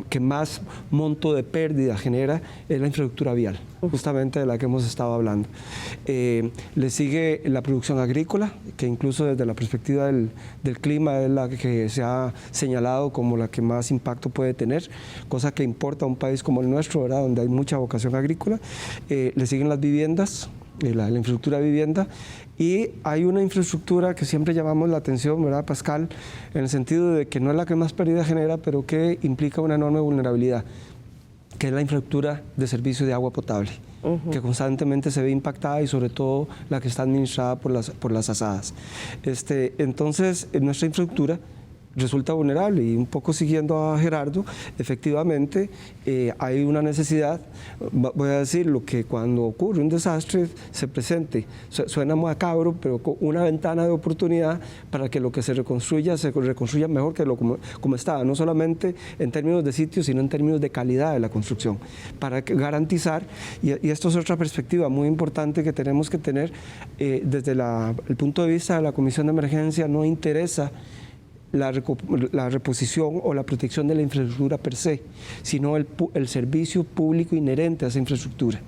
que más monto de pérdida genera es la infraestructura vial, justamente de la que hemos estado hablando. Le sigue la producción agrícola, que incluso desde la perspectiva del clima es la que se ha señalado como la que más impacto puede tener, cosa que importa a un país como el nuestro, ¿verdad?, donde hay mucha vocación agrícola. Le siguen las viviendas, la infraestructura de vivienda, y hay una infraestructura que siempre llamamos la atención, ¿verdad, Pascal?, en el sentido de que no es la que más pérdida genera, pero que implica una enorme vulnerabilidad, que es la infraestructura de servicio de agua potable, que constantemente se ve impactada, y sobre todo la que está administrada por las asadas. Entonces, nuestra infraestructura resulta vulnerable, y un poco siguiendo a Gerardo, efectivamente hay una necesidad, voy a decir lo que cuando ocurre un desastre se presente, suena macabro, pero con una ventana de oportunidad para que lo que se reconstruya mejor que como estaba, no solamente en términos de sitio, sino en términos de calidad de la construcción, para garantizar, y esto es otra perspectiva muy importante que tenemos que tener desde el punto de vista de la Comisión de Emergencia. No interesa la reposición o la protección de la infraestructura per se, sino el servicio público inherente a esa infraestructura,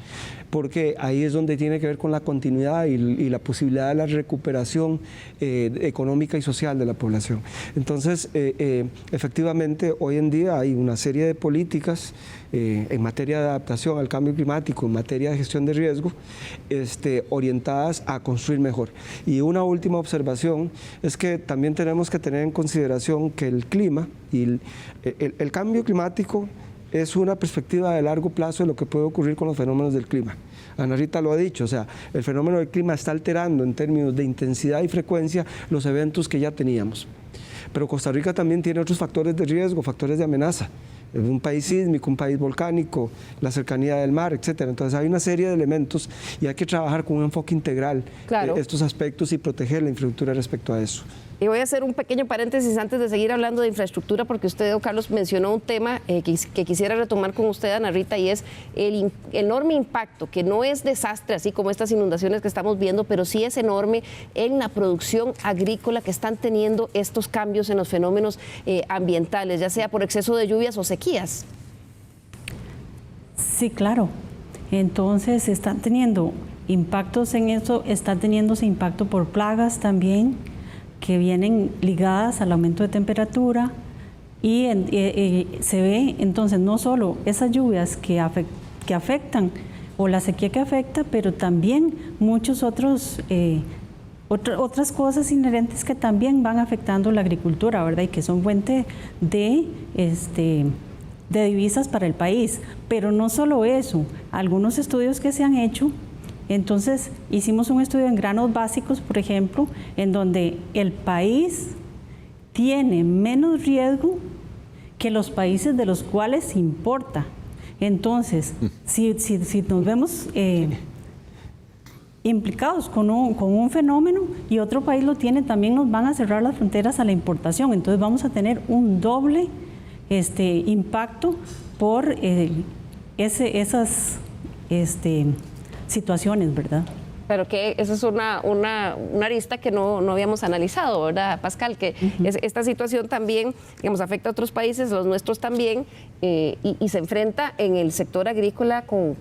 porque ahí es donde tiene que ver con la continuidad y la posibilidad de la recuperación económica y social de la población. Entonces, efectivamente, hoy en día hay una serie de políticas en materia de adaptación al cambio climático, en materia de gestión de riesgo, orientadas a construir mejor. Y una última observación es que también tenemos que tener en consideración que el clima y el cambio climático es una perspectiva de largo plazo de lo que puede ocurrir con los fenómenos del clima. Ana Rita lo ha dicho, o sea, el fenómeno del clima está alterando en términos de intensidad y frecuencia los eventos que ya teníamos. Pero Costa Rica también tiene otros factores de riesgo, factores de amenaza. Es un país sísmico, un país volcánico, la cercanía del mar, etcétera. Entonces hay una serie de elementos y hay que trabajar con un enfoque integral estos aspectos y proteger la infraestructura respecto a eso. Y voy a hacer un pequeño paréntesis antes de seguir hablando de infraestructura, porque usted, don Carlos, mencionó un tema que quisiera retomar con usted, Ana Rita, y es el enorme impacto, que no es desastre, así como estas inundaciones que estamos viendo, pero sí es enorme en la producción agrícola que están teniendo estos cambios en los fenómenos ambientales, ya sea por exceso de lluvias o sequías. Sí, claro. Entonces están teniendo impactos en eso, está teniéndose impacto por plagas también, que vienen ligadas al aumento de temperatura, y se ve entonces no solo esas lluvias que afectan, o la sequía que afecta, pero también muchos otros otras cosas inherentes que también van afectando la agricultura, ¿verdad? Y que son fuente de divisas para el país. Pero no solo eso, algunos estudios que se han hecho, entonces hicimos un estudio en granos básicos, por ejemplo, en donde el país tiene menos riesgo que los países de los cuales se importa. Entonces, si nos vemos implicados con un fenómeno y otro país lo tiene, también nos van a cerrar las fronteras a la importación. Entonces vamos a tener un doble impacto por esas situaciones, ¿verdad? Pero que esa es una arista que no habíamos analizado, ¿verdad, Pascal? Que esta situación también, digamos, afecta a otros países, los nuestros también, y se enfrenta en el sector agrícola con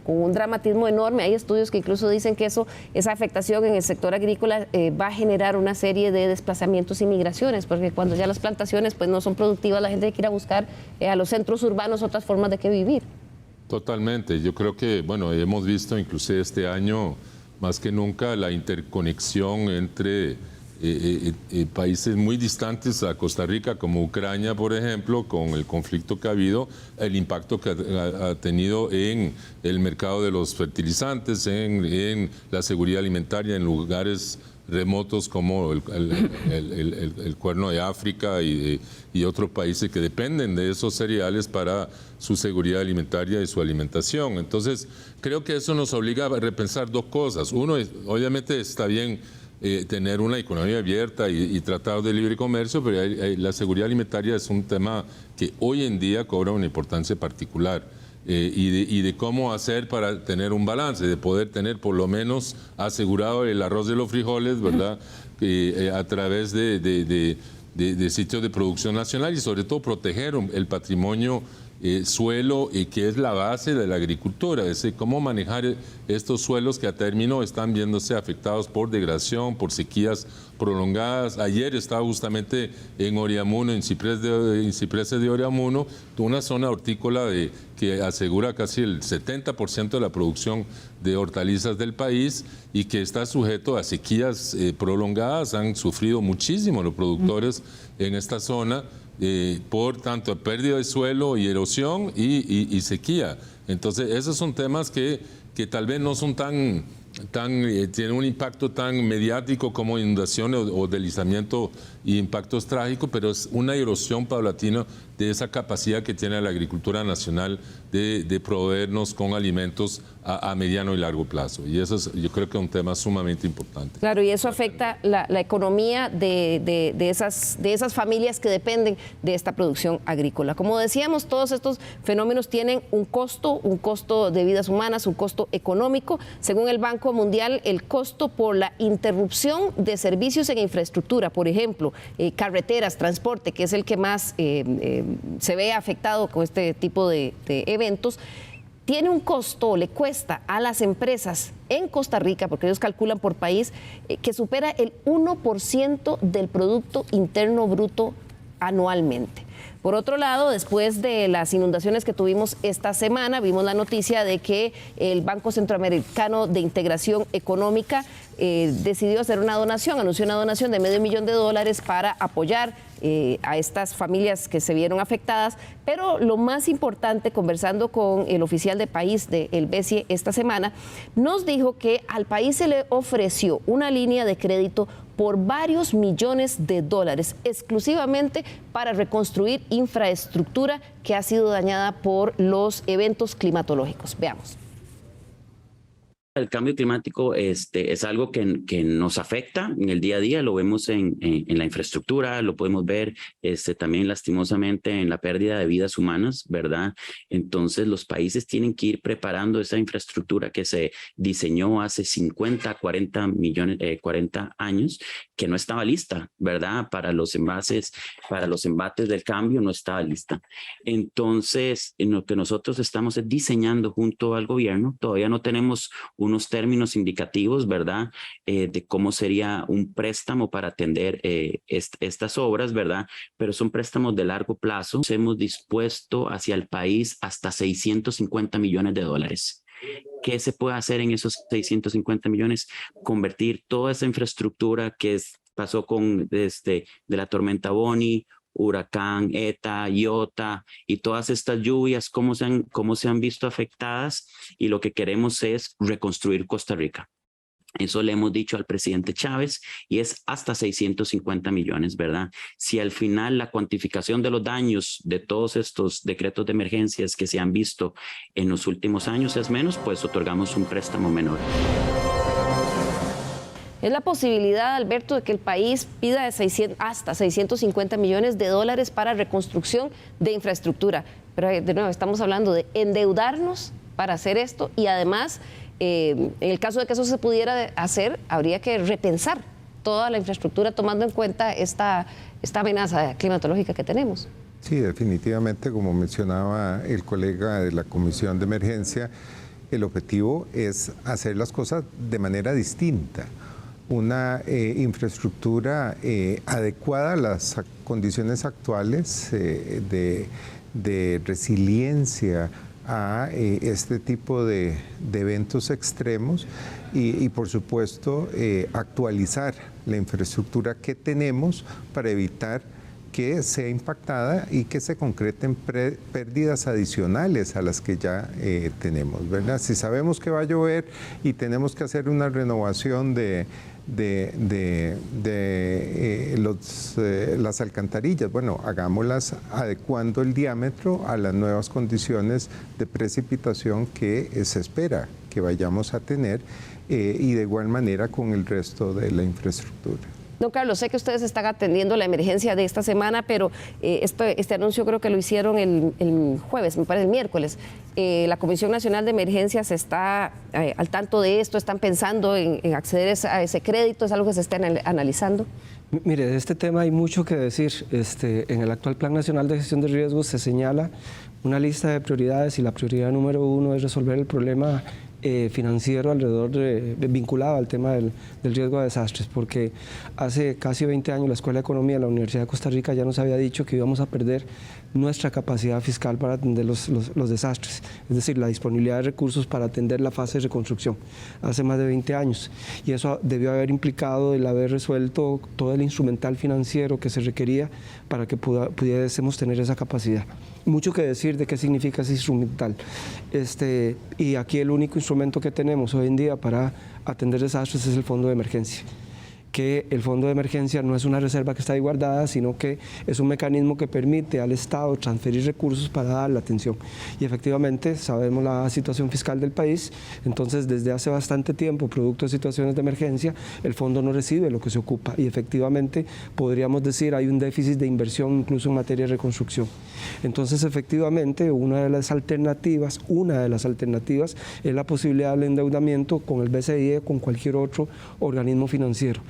un dramatismo enorme. Hay estudios que incluso dicen que esa afectación en el sector agrícola va a generar una serie de desplazamientos y migraciones, porque cuando ya las plantaciones pues no son productivas, la gente tiene que ir a buscar a los centros urbanos otras formas de que vivir. Totalmente. Yo creo que, bueno, hemos visto inclusive este año más que nunca la interconexión entre países muy distantes a Costa Rica, como Ucrania, por ejemplo, con el conflicto que ha habido, el impacto que ha tenido en el mercado de los fertilizantes, en la seguridad alimentaria en lugares remotos como el Cuerno de África y otros países que dependen de esos cereales para su seguridad alimentaria y su alimentación. Entonces, creo que eso nos obliga a repensar dos cosas. Uno, obviamente está bien tener una economía abierta y tratados de libre comercio, pero la seguridad alimentaria es un tema que hoy en día cobra una importancia particular. Y de cómo hacer para tener un balance, de poder tener por lo menos asegurado el arroz y los frijoles, ¿verdad? A través de sitios de producción nacional y sobre todo proteger el patrimonio suelo, que es la base de la agricultura, es decir, cómo manejar estos suelos que a término están viéndose afectados por degradación, por sequías prolongadas. Ayer estaba justamente en Oriamuno, en Cipreses de Oriamuno, una zona hortícola que asegura casi el 70% de la producción de hortalizas del país y que está sujeto a sequías prolongadas. Han sufrido muchísimo los productores en esta zona por tanto pérdida de suelo y erosión y sequía. Entonces esos son temas que tal vez no son tienen un impacto tan mediático como inundaciones o deslizamiento y impactos trágicos, pero es una erosión paulatina de esa capacidad que tiene la agricultura nacional de proveernos con alimentos a mediano y largo plazo. Y eso es, yo creo que es un tema sumamente importante. Claro, y eso afecta la economía de esas familias que dependen de esta producción agrícola. Como decíamos, todos estos fenómenos tienen un costo de vidas humanas, un costo económico. Según el Banco Mundial, el costo por la interrupción de servicios en infraestructura, por ejemplo, carreteras, transporte, que es el que más se ve afectado con este tipo de eventos, tiene un costo, le cuesta a las empresas en Costa Rica, porque ellos calculan por país, que supera el 1% del Producto Interno Bruto anualmente. Por otro lado, después de las inundaciones que tuvimos esta semana, vimos la noticia de que el Banco Centroamericano de Integración Económica decidió hacer una donación, anunció una donación de $500,000 para apoyar a estas familias que se vieron afectadas. Pero lo más importante, conversando con el oficial de país del BCE esta semana, nos dijo que al país se le ofreció una línea de crédito por varios millones de dólares, exclusivamente para reconstruir infraestructura que ha sido dañada por los eventos climatológicos. Veamos. El cambio climático es algo que nos afecta en el día a día, lo vemos en la infraestructura, lo podemos ver también lastimosamente en la pérdida de vidas humanas, ¿verdad? Entonces los países tienen que ir preparando esa infraestructura que se diseñó hace 40 años, que no estaba lista, ¿verdad? Para los embates del cambio no estaba lista. Entonces, en lo que nosotros estamos diseñando junto al gobierno, todavía no tenemos unos términos indicativos, ¿verdad? De cómo sería un préstamo para atender estas obras, ¿verdad? Pero son préstamos de largo plazo. Hemos dispuesto hacia el país hasta 650 millones de dólares. ¿Qué se puede hacer en esos 650 millones? Convertir toda esa infraestructura que pasó de la tormenta Bonnie, huracán Eta, Iota y todas estas lluvias, cómo se han visto afectadas, y lo que queremos es reconstruir Costa Rica. Eso le hemos dicho al presidente Chávez y es hasta 650 millones, ¿verdad? Si al final la cuantificación de los daños de todos estos decretos de emergencias que se han visto en los últimos años es menos, pues otorgamos un préstamo menor. Es la posibilidad, Alberto, de que el país pida hasta 650 millones de dólares para reconstrucción de infraestructura. Pero de nuevo, estamos hablando de endeudarnos para hacer esto y además, en el caso de que eso se pudiera hacer, habría que repensar toda la infraestructura tomando en cuenta esta amenaza climatológica que tenemos. Sí, definitivamente, como mencionaba el colega de la Comisión de Emergencia, el objetivo es hacer las cosas de manera distinta. Una infraestructura adecuada a las condiciones actuales de resiliencia a este tipo de eventos extremos y por supuesto actualizar la infraestructura que tenemos para evitar que sea impactada y que se concreten pérdidas adicionales a las que ya tenemos, ¿verdad? Si sabemos que va a llover y tenemos que hacer una renovación de las alcantarillas, bueno, hagámoslas adecuando el diámetro a las nuevas condiciones de precipitación que se espera que vayamos a tener y de igual manera con el resto de la infraestructura. Don Carlos, sé que ustedes están atendiendo la emergencia de esta semana, pero este anuncio creo que lo hicieron el jueves, me parece el miércoles. La Comisión Nacional de Emergencias está al tanto de esto, están pensando en acceder a ese crédito, ¿es algo que se está analizando? Mire, de este tema hay mucho que decir. En el actual Plan Nacional de Gestión de Riesgos se señala una lista de prioridades y la prioridad número 1 es resolver el problema financiero vinculado al tema del riesgo de desastres, porque hace casi 20 años la Escuela de Economía de la Universidad de Costa Rica ya nos había dicho que íbamos a perder nuestra capacidad fiscal para atender los desastres, es decir, la disponibilidad de recursos para atender la fase de reconstrucción hace más de 20 años, y eso debió haber implicado el haber resuelto todo el instrumental financiero que se requería para que pudiésemos tener esa capacidad. Mucho que decir de qué significa ese instrumental. Y aquí el único instrumento que tenemos hoy en día para atender desastres es el fondo de emergencia. Que el fondo de emergencia no es una reserva que está ahí guardada, sino que es un mecanismo que permite al Estado transferir recursos para dar la atención. Y efectivamente sabemos la situación fiscal del país, entonces desde hace bastante tiempo, producto de situaciones de emergencia, el fondo no recibe lo que se ocupa y efectivamente podríamos decir hay un déficit de inversión incluso en materia de reconstrucción. Entonces efectivamente una de las alternativas es la posibilidad del endeudamiento con el BCI o con cualquier otro organismo financiero.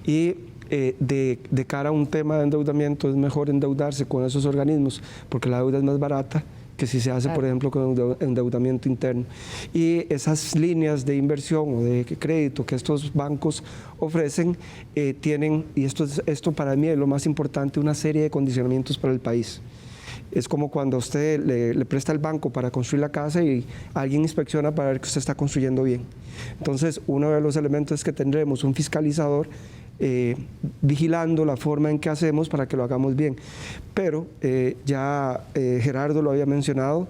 Y de cara a un tema de endeudamiento es mejor endeudarse con esos organismos porque la deuda es más barata que si se hace, por ejemplo, con endeudamiento interno. Y esas líneas de inversión o de crédito que estos bancos ofrecen tienen, y esto para mí es lo más importante, una serie de condicionamientos para el país. Es como cuando usted le presta al banco para construir la casa y alguien inspecciona para ver que usted está construyendo bien. Entonces, uno de los elementos es que tendremos un fiscalizador vigilando la forma en que hacemos para que lo hagamos bien. Pero ya Gerardo lo había mencionado,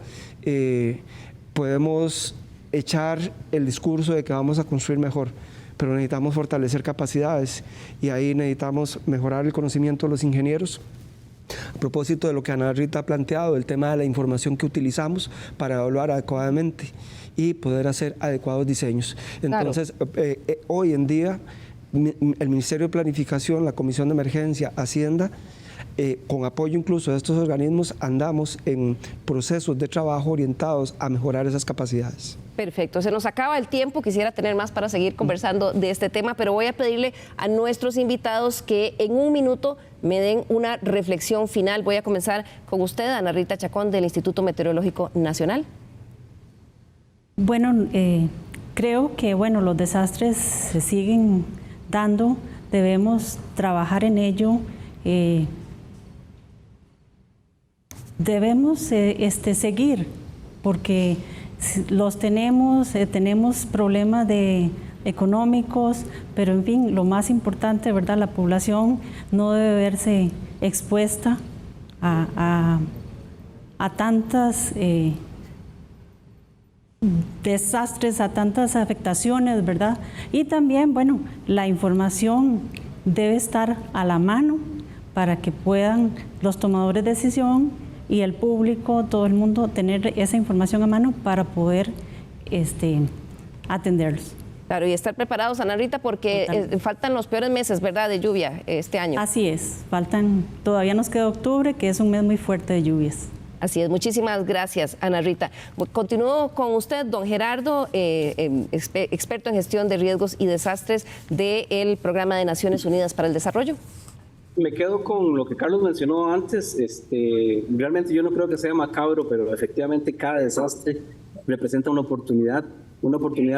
podemos echar el discurso de que vamos a construir mejor, pero necesitamos fortalecer capacidades y ahí necesitamos mejorar el conocimiento de los ingenieros, A propósito de lo que Ana Rita ha planteado, el tema de la información que utilizamos para evaluar adecuadamente y poder hacer adecuados diseños. Entonces, hoy en día, el Ministerio de Planificación, la Comisión de Emergencia, Hacienda, con apoyo incluso de estos organismos, andamos en procesos de trabajo orientados a mejorar esas capacidades. Perfecto, se nos acaba el tiempo, quisiera tener más para seguir conversando de este tema, pero voy a pedirle a nuestros invitados que en un minuto me den una reflexión final. Voy a comenzar con usted, Ana Rita Chacón, del Instituto Meteorológico Nacional. Bueno, creo que los desastres se siguen dando, debemos trabajar en ello. Debemos seguir, porque los tenemos problemas económicos, pero en fin, lo más importante, ¿verdad? La población no debe verse expuesta a tantas desastres, a tantas afectaciones, ¿verdad? Y también, la información debe estar a la mano para que puedan los tomadores de decisión y el público, todo el mundo, tener esa información a mano para poder atenderlos. Claro, y estar preparados, Ana Rita, porque faltan los peores meses, ¿verdad?, de lluvia este año. Así es, todavía nos queda octubre, que es un mes muy fuerte de lluvias. Así es, muchísimas gracias, Ana Rita. Continúo con usted, don Gerardo, experto en gestión de riesgos y desastres del Programa de Naciones Unidas para el Desarrollo. Me quedo con lo que Carlos mencionó antes. Realmente yo no creo que sea macabro, pero efectivamente cada desastre representa una oportunidad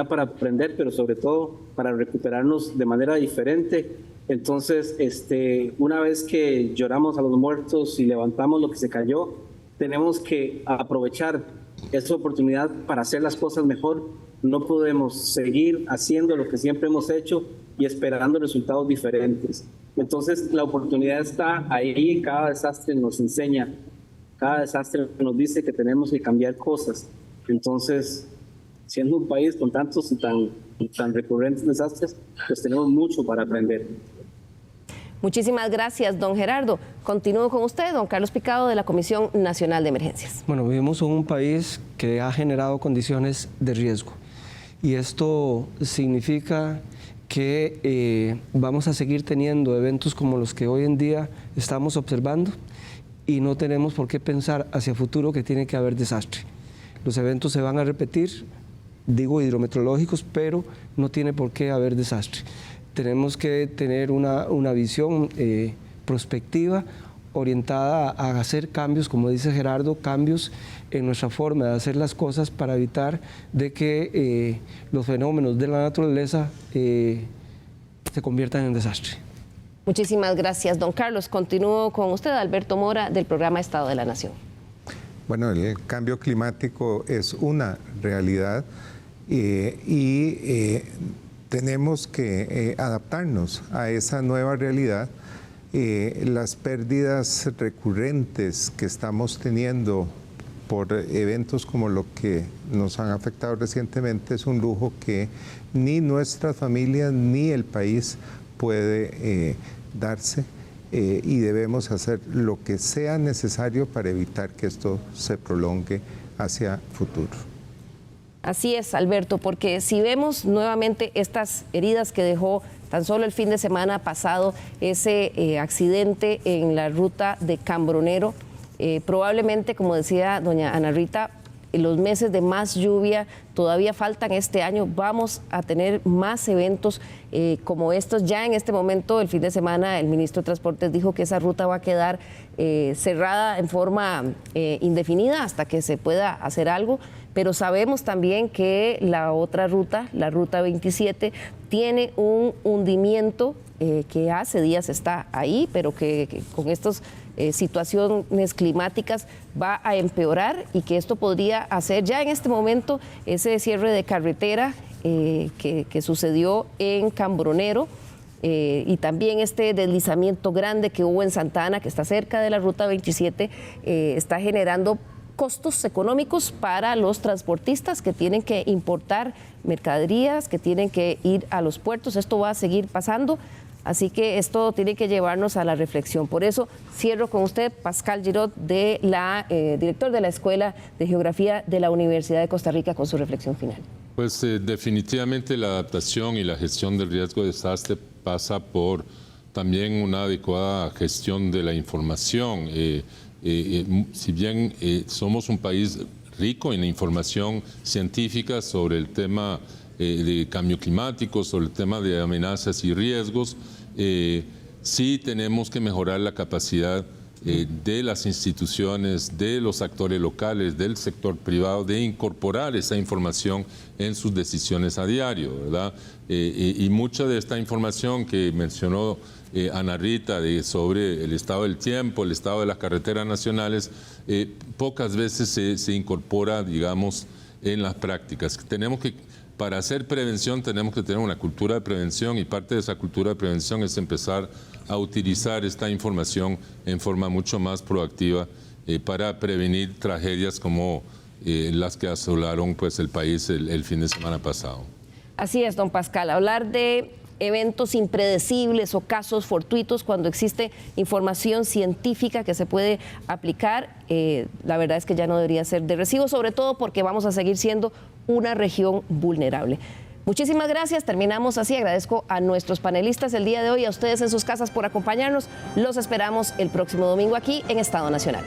para aprender, pero sobre todo para recuperarnos de manera diferente. Entonces, una vez que lloramos a los muertos y levantamos lo que se cayó, tenemos que aprovechar esa oportunidad para hacer las cosas mejor. No podemos seguir haciendo lo que siempre hemos hecho y esperando resultados diferentes. Entonces, la oportunidad está ahí. Cada desastre nos enseña, cada desastre nos dice que tenemos que cambiar cosas. Entonces, siendo un país con tantos y tan recurrentes desastres, pues tenemos mucho para aprender. Muchísimas gracias, don Gerardo. Continúo con usted, don Carlos Picado, de la Comisión Nacional de Emergencias. Bueno, vivimos en un país que ha generado condiciones de riesgo y esto significa que vamos a seguir teniendo eventos como los que hoy en día estamos observando y no tenemos por qué pensar hacia futuro que tiene que haber desastre. Los eventos se van a repetir, digo hidrometeorológicos, pero no tiene por qué haber desastre. Tenemos que tener una visión prospectiva orientada a hacer cambios, como dice Gerardo, cambios en nuestra forma de hacer las cosas para evitar de que los fenómenos de la naturaleza se conviertan en desastre. Muchísimas gracias, don Carlos. Continúo con usted, Alberto Mora, del programa Estado de la Nación. Bueno, el cambio climático es una realidad y tenemos que adaptarnos a esa nueva realidad. Las pérdidas recurrentes que estamos teniendo por eventos como lo que nos han afectado recientemente es un lujo que ni nuestras familias ni el país puede darse y debemos hacer lo que sea necesario para evitar que esto se prolongue hacia futuro. Así es, Alberto, porque si vemos nuevamente estas heridas que dejó tan solo el fin de semana pasado ese accidente en la ruta de Cambronero, probablemente, como decía doña Ana Rita, los meses de más lluvia todavía faltan este año. Vamos a tener más eventos como estos. Ya en este momento, el fin de semana, el ministro de Transportes dijo que esa ruta va a quedar cerrada en forma indefinida hasta que se pueda hacer algo. Pero sabemos también que la otra ruta, la ruta 27, tiene un hundimiento que hace días está ahí, pero que con estas situaciones climáticas va a empeorar y que esto podría hacer ya en este momento ese cierre de carretera que sucedió en Cambronero y también este deslizamiento grande que hubo en Santa Ana, que está cerca de la ruta 27, está generando costos económicos para los transportistas que tienen que importar mercaderías, que tienen que ir a los puertos. Esto va a seguir pasando. Así que esto tiene que llevarnos a la reflexión. Por eso cierro con usted, Pascal Girod, director de la Escuela de Geografía de la Universidad de Costa Rica, con su reflexión final. Pues definitivamente la adaptación y la gestión del riesgo de desastre pasa por también una adecuada gestión de la información. Si bien somos un país rico en información científica sobre el tema de cambio climático, sobre el tema de amenazas y riesgos, sí tenemos que mejorar la capacidad de las instituciones, de los actores locales, del sector privado, de incorporar esa información en sus decisiones a diario, ¿verdad? Y mucha de esta información que mencionó Ana Rita sobre el estado del tiempo, el estado de las carreteras nacionales, pocas veces se incorpora, digamos, en las prácticas. Para hacer prevención tenemos que tener una cultura de prevención, y parte de esa cultura de prevención es empezar a utilizar esta información en forma mucho más proactiva para prevenir tragedias como las que asolaron pues, el país el fin de semana pasado. Así es, don Pascal. Hablar de eventos impredecibles o casos fortuitos cuando existe información científica que se puede aplicar, la verdad es que ya no debería ser de recibo, sobre todo porque vamos a seguir siendo una región vulnerable. Muchísimas gracias, terminamos así. Agradezco a nuestros panelistas el día de hoy, a ustedes en sus casas por acompañarnos. Los esperamos el próximo domingo aquí en Estado Nacional.